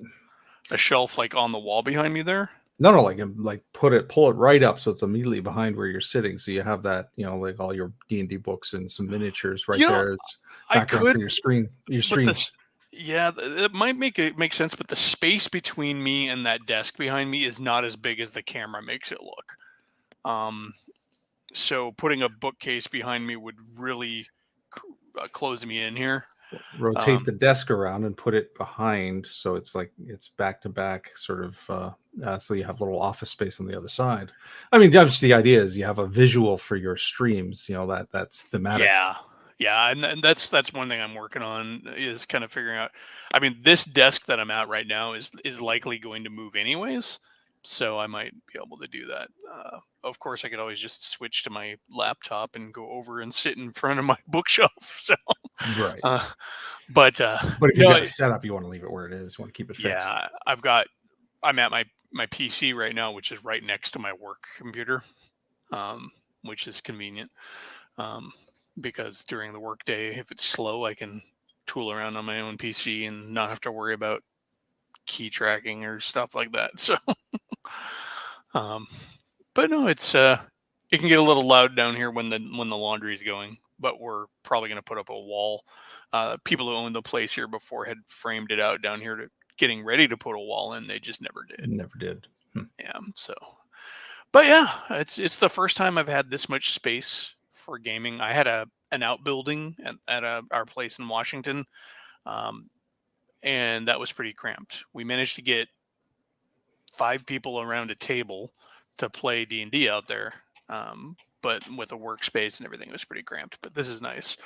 A shelf like on the wall behind me there. No, like pull it right up so it's immediately behind where you're sitting. So you have that, like all your D&D books and some miniatures right You know, there as I background could, for your screen, your but stream. it might make sense, but the space between me and that desk behind me is not as big as the camera makes it look. So putting a bookcase behind me would really close me in here. Rotate the desk around and put it behind so it's back to back sort of so you have a little office space on the other side. I mean, just the idea is you have a visual for your streams, that's thematic. Yeah, and that's one thing I'm working on is kind of figuring out. I mean, this desk that I'm at right now is likely going to move anyways, so I might be able to do that. Of course, I could always just switch to my laptop and go over and sit in front of my bookshelf. So, Right. But if you got a setup, you want to leave it where it is. You want to keep it fixed. Yeah, I'm at my PC right now, which is right next to my work computer, which is convenient. Because during the workday, if it's slow, I can tool around on my own PC and not have to worry about key tracking or stuff like that. So, but no, it can get a little loud down here when the laundry is going. But we're probably going to put up a wall. People who owned the place here before had framed it out down here to getting ready to put a wall in. They just never did. Never did. Yeah. So, but yeah, it's the first time I've had this much space for gaming. I had an outbuilding at our place in Washington, and that was pretty cramped. We managed to get 5 people around a table to play D&D out there, but with a workspace and everything, it was pretty cramped. But this is nice.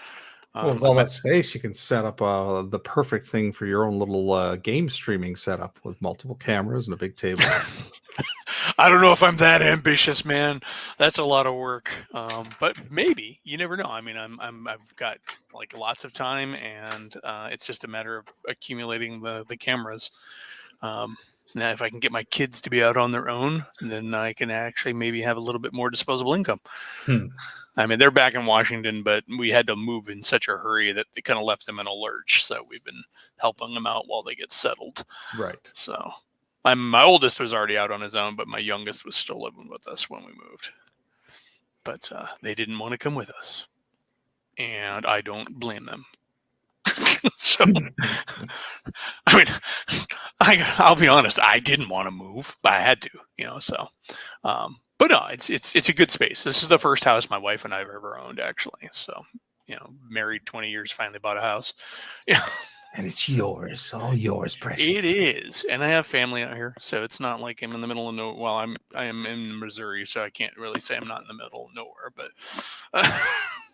Well, with all that space, you can set up the perfect thing for your own little game streaming setup with multiple cameras and a big table. I don't know if I'm that ambitious, man. That's a lot of work. But maybe, you never know. I mean, I've got like lots of time, and it's just a matter of accumulating the cameras. Now, if I can get my kids to be out on their own, then I can actually maybe have a little bit more disposable income. I mean, they're back in Washington, but we had to move in such a hurry that they kind of left them in a lurch. So we've been helping them out while they get settled. Right. So my oldest was already out on his own, but my youngest was still living with us when we moved. But they didn't want to come with us, and I don't blame them. So, I mean, I'll be honest, I didn't want to move, but I had to, so, but no, it's a good space. This is the first house my wife and I have ever owned, actually. So, married 20 years, finally bought a house. Yeah. And it's yours, all yours, precious. It is, and I have family out here, so it's not like I'm in the middle of nowhere. Well, I am in Missouri, so I can't really say I'm not in the middle of nowhere, but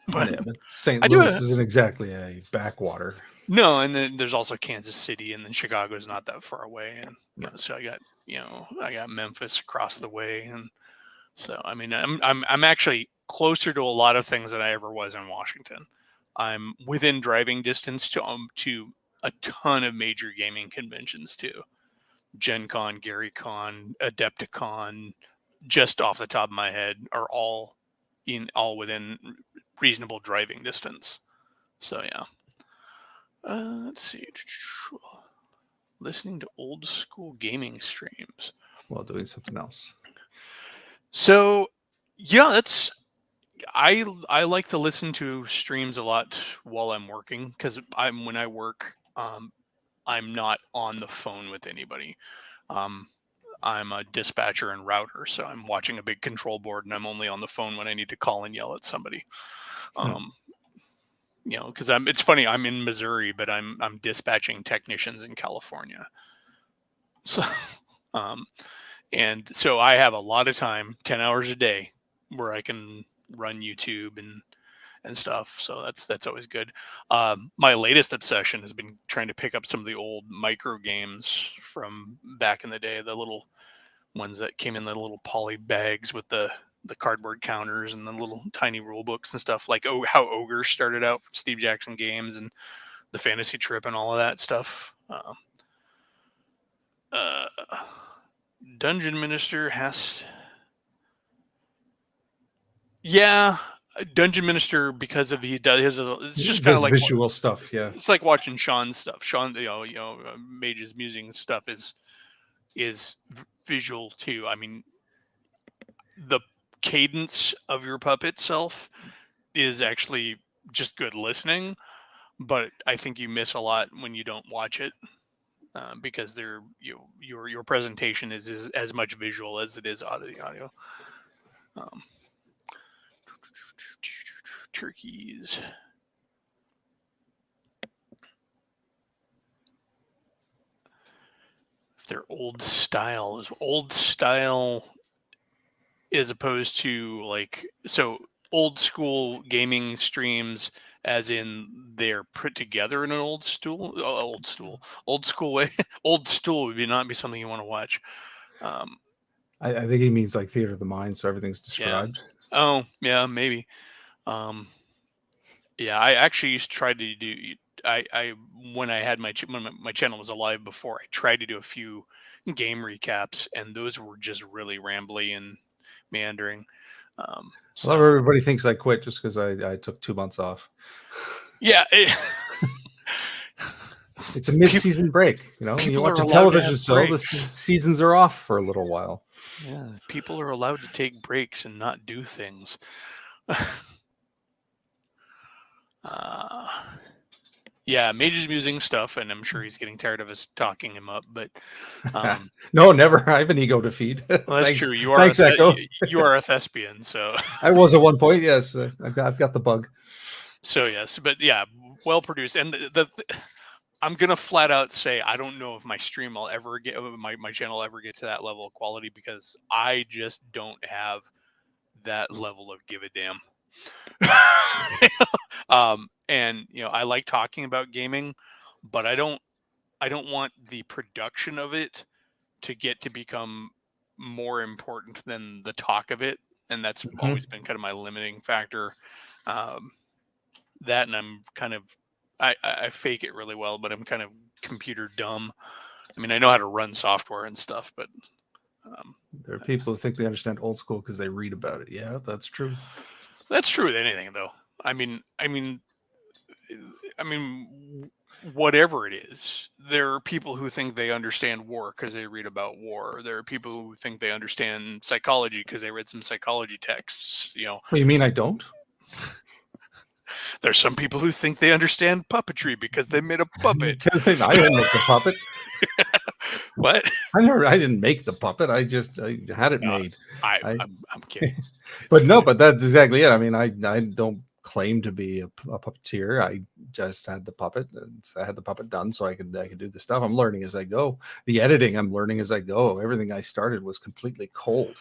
but St. Louis isn't exactly a backwater. No, and then there's also Kansas City, and then Chicago is not that far away, and so I got Memphis across the way, and so I mean I'm actually closer to a lot of things than I ever was in Washington. I'm within driving distance to a ton of major gaming conventions too. Gen Con, Gary Con, Adepticon, just off the top of my head, are all within reasonable driving distance. So yeah. Let's see. Listening to old school gaming streams while doing something else. So yeah, I like to listen to streams a lot while I'm working, because when I work, I'm not on the phone with anybody. Um, I'm a dispatcher and router, so I'm watching a big control board, and I'm only on the phone when I need to call and yell at somebody. Hmm. Because it's funny. I'm in Missouri, but I'm dispatching technicians in California. So, um, and so I have a lot of time, 10 hours a day, where I can run YouTube and stuff. So that's always good. My latest obsession has been trying to pick up some of the old micro games from back in the day, the little ones that came in the little poly bags with the cardboard counters and the little tiny rule books and stuff, like how Ogre started out from Steve Jackson Games and the Fantasy Trip and all of that stuff. Uh, Dungeon Minister has, yeah, Dungeon Minister, because of he does his, it's just kind of Does like visual stuff, yeah. it's like watching Sean's stuff. Sean, Mage's musing stuff is visual too. I mean, the cadence of your puppet self is actually just good listening, but I think you miss a lot when you don't watch it, because your presentation is as much visual as it is audio. Um, turkeys. If they're old style as opposed to like, so old school gaming streams as in they're put together in an old school way. Old stool would not be something you want to watch. Um, I think he means like theater of the mind, so everything's yeah. described. Oh yeah, maybe. Um, yeah, I actually used to try to do. I when I had when my channel was alive before, I tried to do a few game recaps, and those were just really rambly and meandering. I love So everybody thinks I quit just because I took 2 months off. yeah, It's a mid-season break. You people are watch a allowed to television have show, the breaks. seasons are off for a little while. Yeah, people are allowed to take breaks and not do things. uh, yeah, Mage is musing stuff, and I'm sure he's getting tired of us talking him up. But No, never. I have an ego to feed. well, that's Thanks, true. thanks, Echo. You are a thespian, so I was at one point. Yes, I've got the bug. so yes. But yeah, well produced, and I'm gonna flat out say I don't know if my stream will ever get my channel will ever get to that level of quality, because I just don't have that level of give a damn. And I like talking about gaming, but I don't want the production of it to get to become more important than the talk of it, and that's always been kind of my limiting factor. Um, that, and I'm kind of I fake it really well, but I'm kind of computer dumb. I mean, I know how to run software and stuff, but There are people who think they understand old school because they read about it. Yeah, that's true. that's true with anything, though. I mean, whatever it is, there are people who think they understand war because they read about war. There are people who think they understand psychology because they read some psychology texts. What, you mean I don't? There's some people who think they understand puppetry because they made a puppet. I didn't make the puppet. What? I didn't make the puppet. I had it No, made. I'm kidding. But no, but that's exactly it. I mean, I don't claim to be a puppeteer. I just had the puppet, and I had the puppet done so I could do the stuff. I'm learning as I go. The editing, I'm learning as I go. Everything I started was completely cold.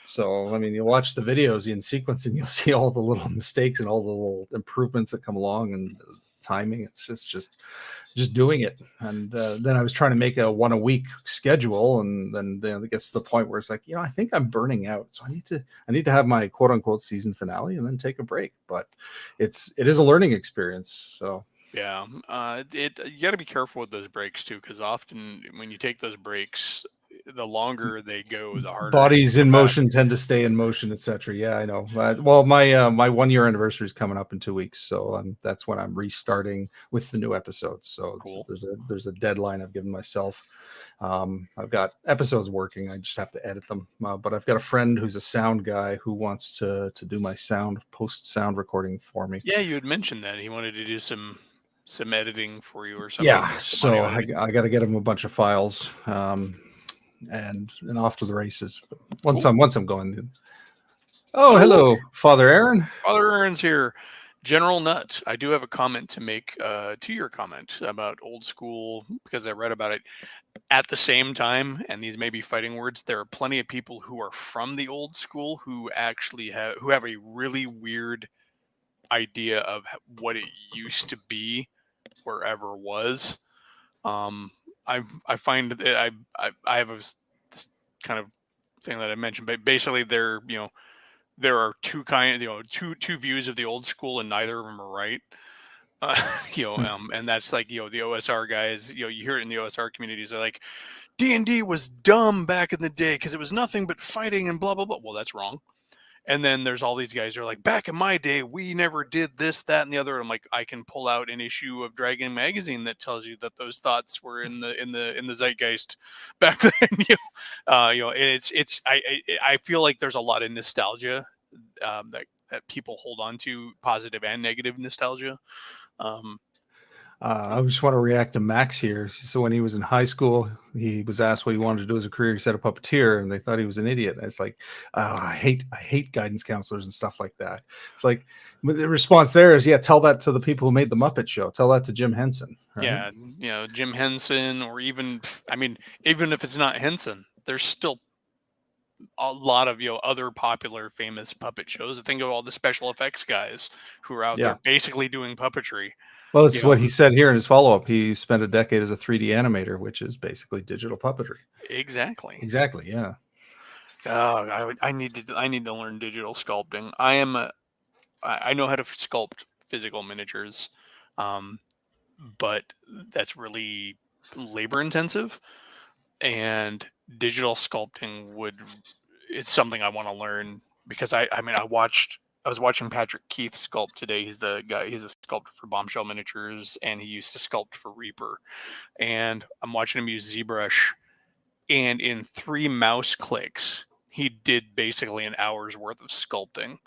So I mean, you watch the videos in sequence, and you'll see all the little mistakes and all the little improvements that come along, and timing. It's just doing it. And then I was trying to make a 1 a week schedule, and then it gets to the point where it's like, I think I'm burning out, so I need to have my quote unquote season finale and then take a break. But it is a learning experience. So Yeah, you got to be careful with those breaks too, because often when you take those breaks, the longer they go, the harder it is bodies to in come back. motion tend to stay in motion, etc. Yeah, I know. Well, my 1 year anniversary is coming up in 2 weeks, so that's when I'm restarting with the new episodes. So Cool. there's a deadline I've given myself. I've got episodes working. I just have to edit them. But I've got a friend who's a sound guy who wants to do my post sound recording for me. Yeah, you had mentioned that he wanted to do some some editing for you or something, Yeah, or some so audio I, editing. I got to get him a bunch of files, and off to the races. But once Cool. I'm going. Oh, Oh, look, hello, Father Aaron. Father Aaron's here. General Nut, I do have a comment to make to your comment about old school because I read about it. At the same time, and these may be fighting words, there are plenty of people who are from the old school who actually have a really weird idea of what it used to be wherever was. Um, I find that I have this kind of thing that I mentioned, but basically there are two views of the old school, and neither of them are right. Uh, and that's like the OSR guys. You hear it in the OSR communities. They're like, D&D was dumb back in the day because it was nothing but fighting and blah blah blah. Well, that's wrong. And then there's all these guys who are like, back in my day, we never did this, that, and the other. I'm like, I can pull out an issue of Dragon magazine that tells you that those thoughts were in the zeitgeist back then. And I feel like there's a lot of nostalgia that people hold on to, positive and negative nostalgia. Um, I just want to react to Max here. So when he was in high school, he was asked what he wanted to do as a career. He said a puppeteer, and they thought he was an idiot. And it's like, I hate guidance counselors and stuff like that. It's like, but the response there is, yeah, tell that to the people who made the Muppet Show. Tell that to Jim Henson, right? yeah, Jim Henson, or even, I mean, even if it's not Henson, there's still a lot of other popular famous puppet shows. Think of all the special effects guys who are out there Yeah. basically doing puppetry. Well, it's You know what he said here in his follow up. He spent a decade as a 3D animator, which is basically digital puppetry. exactly. Exactly. Yeah. I need to learn digital sculpting. I know how to sculpt physical miniatures, um, but that's really labor intensive, and digital sculpting would it's something I want to learn because I mean I was watching Patrick Keith sculpt today. He's a sculptor for Bombshell Miniatures, and he used to sculpt for Reaper. And I'm watching him use ZBrush, and in 3 mouse clicks he did basically an hour's worth of sculpting.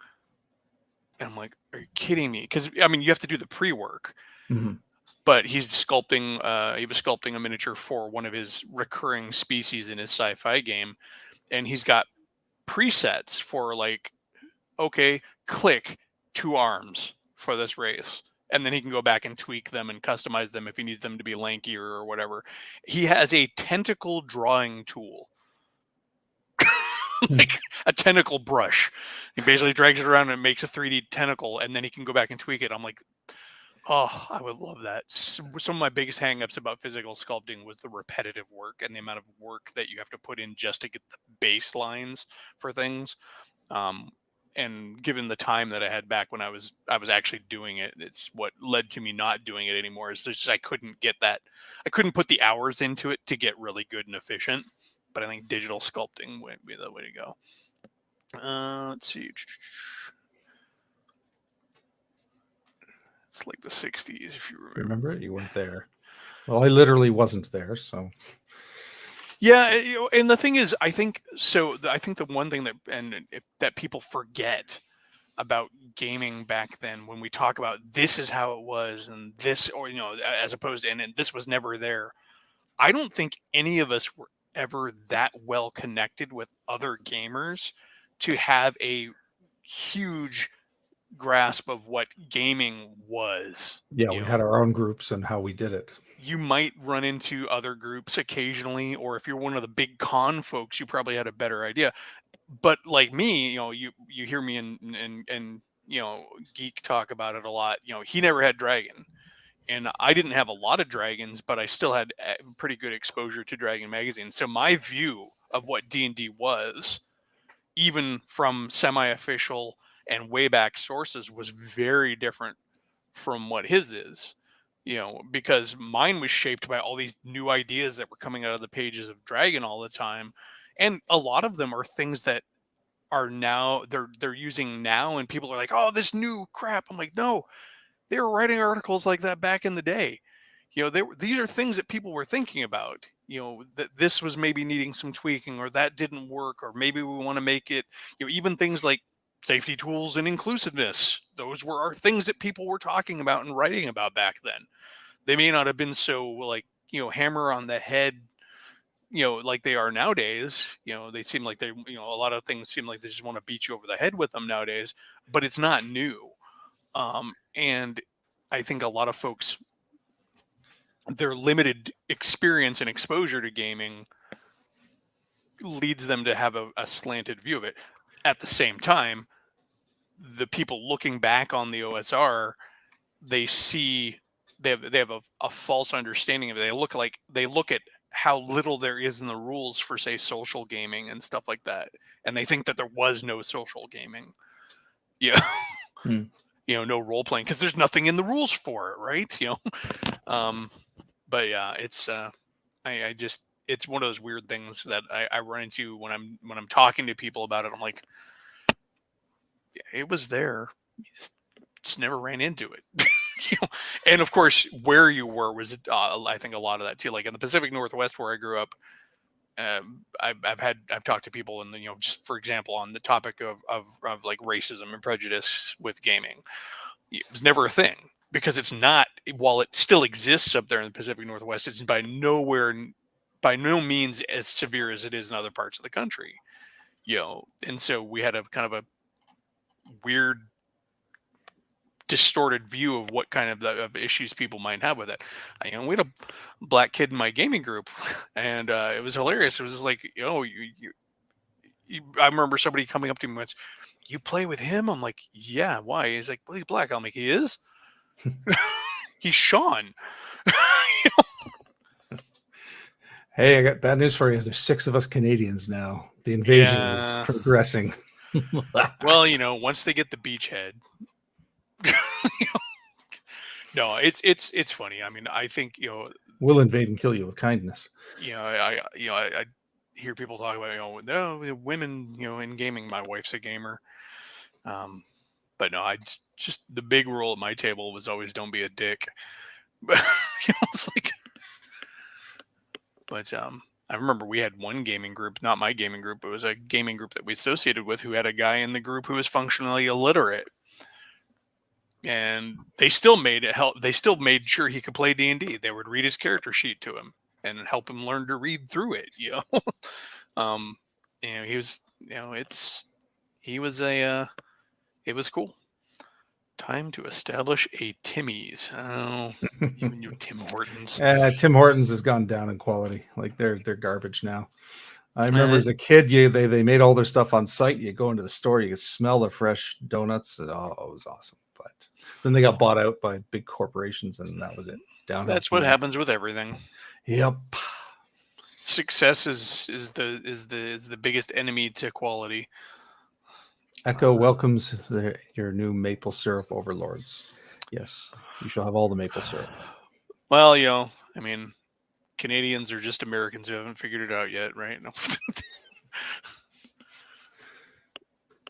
And I'm like, are you kidding me? Because I mean, you have to do the pre-work, Mhm. but he was sculpting a miniature for one of his recurring species in his sci-fi game, and he's got presets for, like, okay, click 2 arms for this race. And then he can go back and tweak them and customize them if he needs them to be lankier or whatever. He has a tentacle drawing tool, Hmm. like a tentacle brush. He basically drags it around and makes a 3D tentacle, and then he can go back and tweak it. I'm like, oh, I would love that. Some of my biggest hangups about physical sculpting was the repetitive work and the amount of work that you have to put in just to get the baselines for things. Um, and given the time that I had back when I was actually doing it, it's what led to me not doing it anymore. Is just I couldn't get that, I couldn't put the hours into it to get really good and efficient. But I think digital sculpting would be the way to go. Let's see. It's like the '60s, if you remember. Remember it? You weren't there. Well, I literally wasn't there. So, Yeah, and the thing is, I think so. I think the one thing that people forget about gaming back then, when we talk about this is how it was, and this, or as opposed to, and this was never there. I don't think any of us were ever that well connected with other gamers to have a huge grasp of what gaming was. yeah, You we had know, our own groups and how we did it. you might run into other groups occasionally, or if you're one of the big con folks, you probably had a better idea. But like me, you hear me and Geek talk about it a lot. He never had dragon, and I didn't have a lot of dragons, but I still had pretty good exposure to Dragon magazine. So my view of what D&D was, even from semi-official and way back sources, was very different from what his is. Because mine was shaped by all these new ideas that were coming out of the pages of Dragon all the time, and a lot of them are things that are now they're using now, and people are like, oh, this new crap. I'm like, no, they were writing articles like that back in the day. These are things that people were thinking about, that this was maybe needing some tweaking, or that didn't work, or maybe we want to make it, even things like safety tools and inclusiveness. Those were our things that people were talking about and writing about back then. They may not have been so like, hammer on the head, like they are nowadays. They seem like they, a lot of things seem like they just want to beat you over the head with them nowadays, but it's not new. And I think a lot of folks, their limited experience and exposure to gaming leads them to have a slanted view of it. At the same time, the people looking back on the OSR, they see they have a false understanding of it. They look at how little there is in the rules for, say, social gaming and stuff like that, and they think that there was no social gaming. Yeah. No role playing because there's nothing in the rules for it, right? But yeah, it's I just, it's one of those weird things that I run into when I'm talking to people about it. I'm like, yeah, it was there. You just never ran into it. And of course, where you were was, I think, a lot of that too. Like in the Pacific Northwest, where I grew up, I've talked to people, and just for example, on the topic of like racism and prejudice with gaming, it was never a thing because it's not. While it still exists up there in the Pacific Northwest, it's by no means as severe as it is in other parts of the country. And so we had a kind of a weird, distorted view of what kind of issues people might have with it. We had a black kid in my gaming group, and it was hilarious. It was just like, I remember somebody coming up to me and went, "You play with him?" I'm like, "Yeah, why?" He's like, "Well, he's black." I'm like, "He is?" He's Sean. Hey, I got bad news for you. There's 6 of us Canadians now. The invasion is progressing. Well, once they get the beachhead. No, it's funny. I mean, I think we'll invade and kill you with kindness. I hear people talk about no, women in gaming. My wife's a gamer, but no, I just the big rule at my table was always don't be a dick. But it's like, but I remember we had one gaming group, not my gaming group, but it was a gaming group that we associated with, who had a guy in the group who was functionally illiterate. And they still made it help. They still made sure he could play D&D. They would read his character sheet to him and help him learn to read through it. He was, it was cool. Time to establish a Timmy's. Oh, you and your Tim Hortons. Tim Hortons has gone down in quality. Like they're garbage now. I remember as a kid, they made all their stuff on site. You go into the store, you could smell the fresh donuts. Oh, it was awesome. But then they got bought out by big corporations, and that was it. Down. That's what happens with everything. Yep. Success is the biggest enemy to quality. Echo welcomes your new maple syrup overlords. Yes, you shall have all the maple syrup. Well, I mean, Canadians are just Americans who haven't figured it out yet, right? No,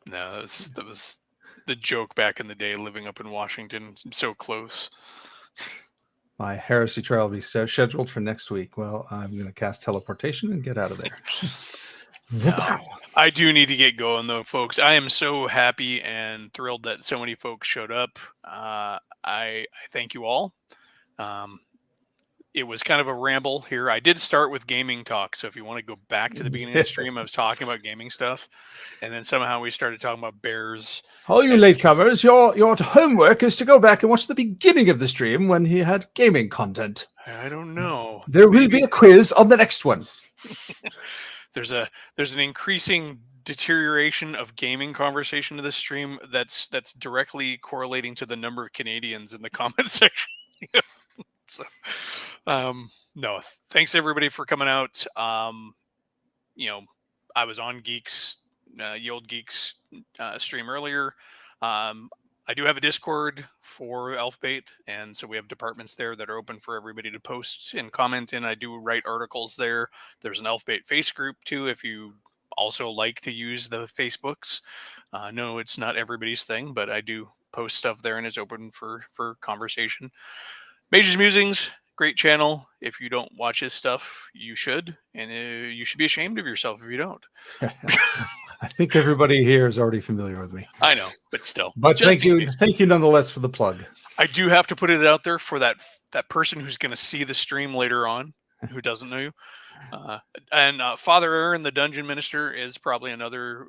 no, that was the joke back in the day, living up in Washington, so close. My heresy trial will be scheduled for next week. Well, I'm going to cast teleportation and get out of there. No, I do need to get going, though, folks. I am so happy and thrilled that so many folks showed up. I thank you all. It was kind of a ramble here. I did start with gaming talk, so if you want to go back to the beginning of the stream, I was talking about gaming stuff, and then somehow we started talking about bears. All you latecomers, your homework is to go back and watch the beginning of the stream when he had gaming content. I don't know. There will be a quiz on the next one. There's an increasing deterioration of gaming conversation to this stream that's directly correlating to the number of Canadians in the comment section. So, no, thanks everybody for coming out. I was on Geeks, Ye Old Geeks stream earlier. I do have a Discord for Elfbait, and so we have departments there that are open for everybody to post and comment in. I do write articles there. There's an Elfbait face group too, if you also like to use the Facebooks. No, it's not everybody's thing, but I do post stuff there, and it's open for conversation. Mage's Musings, great channel. If you don't watch his stuff, you should, and you should be ashamed of yourself if you don't. I think everybody here is already familiar with me. I know, but still. But Just in case. thank you nonetheless for the plug. I do have to put it out there for that person who's going to see the stream later on, who doesn't know you. And Father Aaron, the Dungeon Minister, is probably another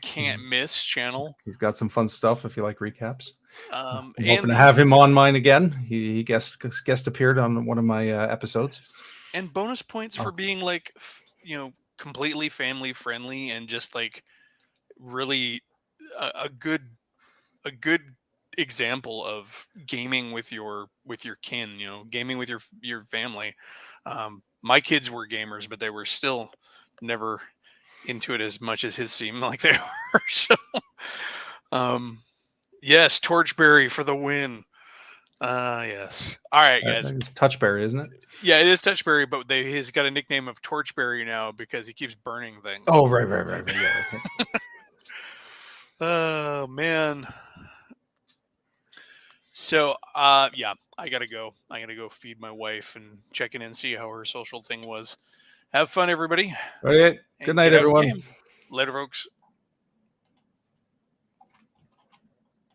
can't miss channel. He's got some fun stuff if you like recaps. I'm hoping to have him on mine again. He guest appeared on one of my episodes. And bonus points for being like, completely family friendly and just like really a good example of gaming with your kin, gaming with your family. My kids were gamers, but they were still never into it as much as his seemed like they were. So, yes, Torchberry for the win. Yes. All right, guys. It's Touchberry, isn't it? Yeah, it is Touchberry, but he's got a nickname of Torchberry now because he keeps burning things. Oh, right. Yeah, okay. Oh man. So, yeah, I gotta go. I gotta go feed my wife and check in and see how her social thing was. Have fun, everybody. All right. Good night, everyone. Later, folks.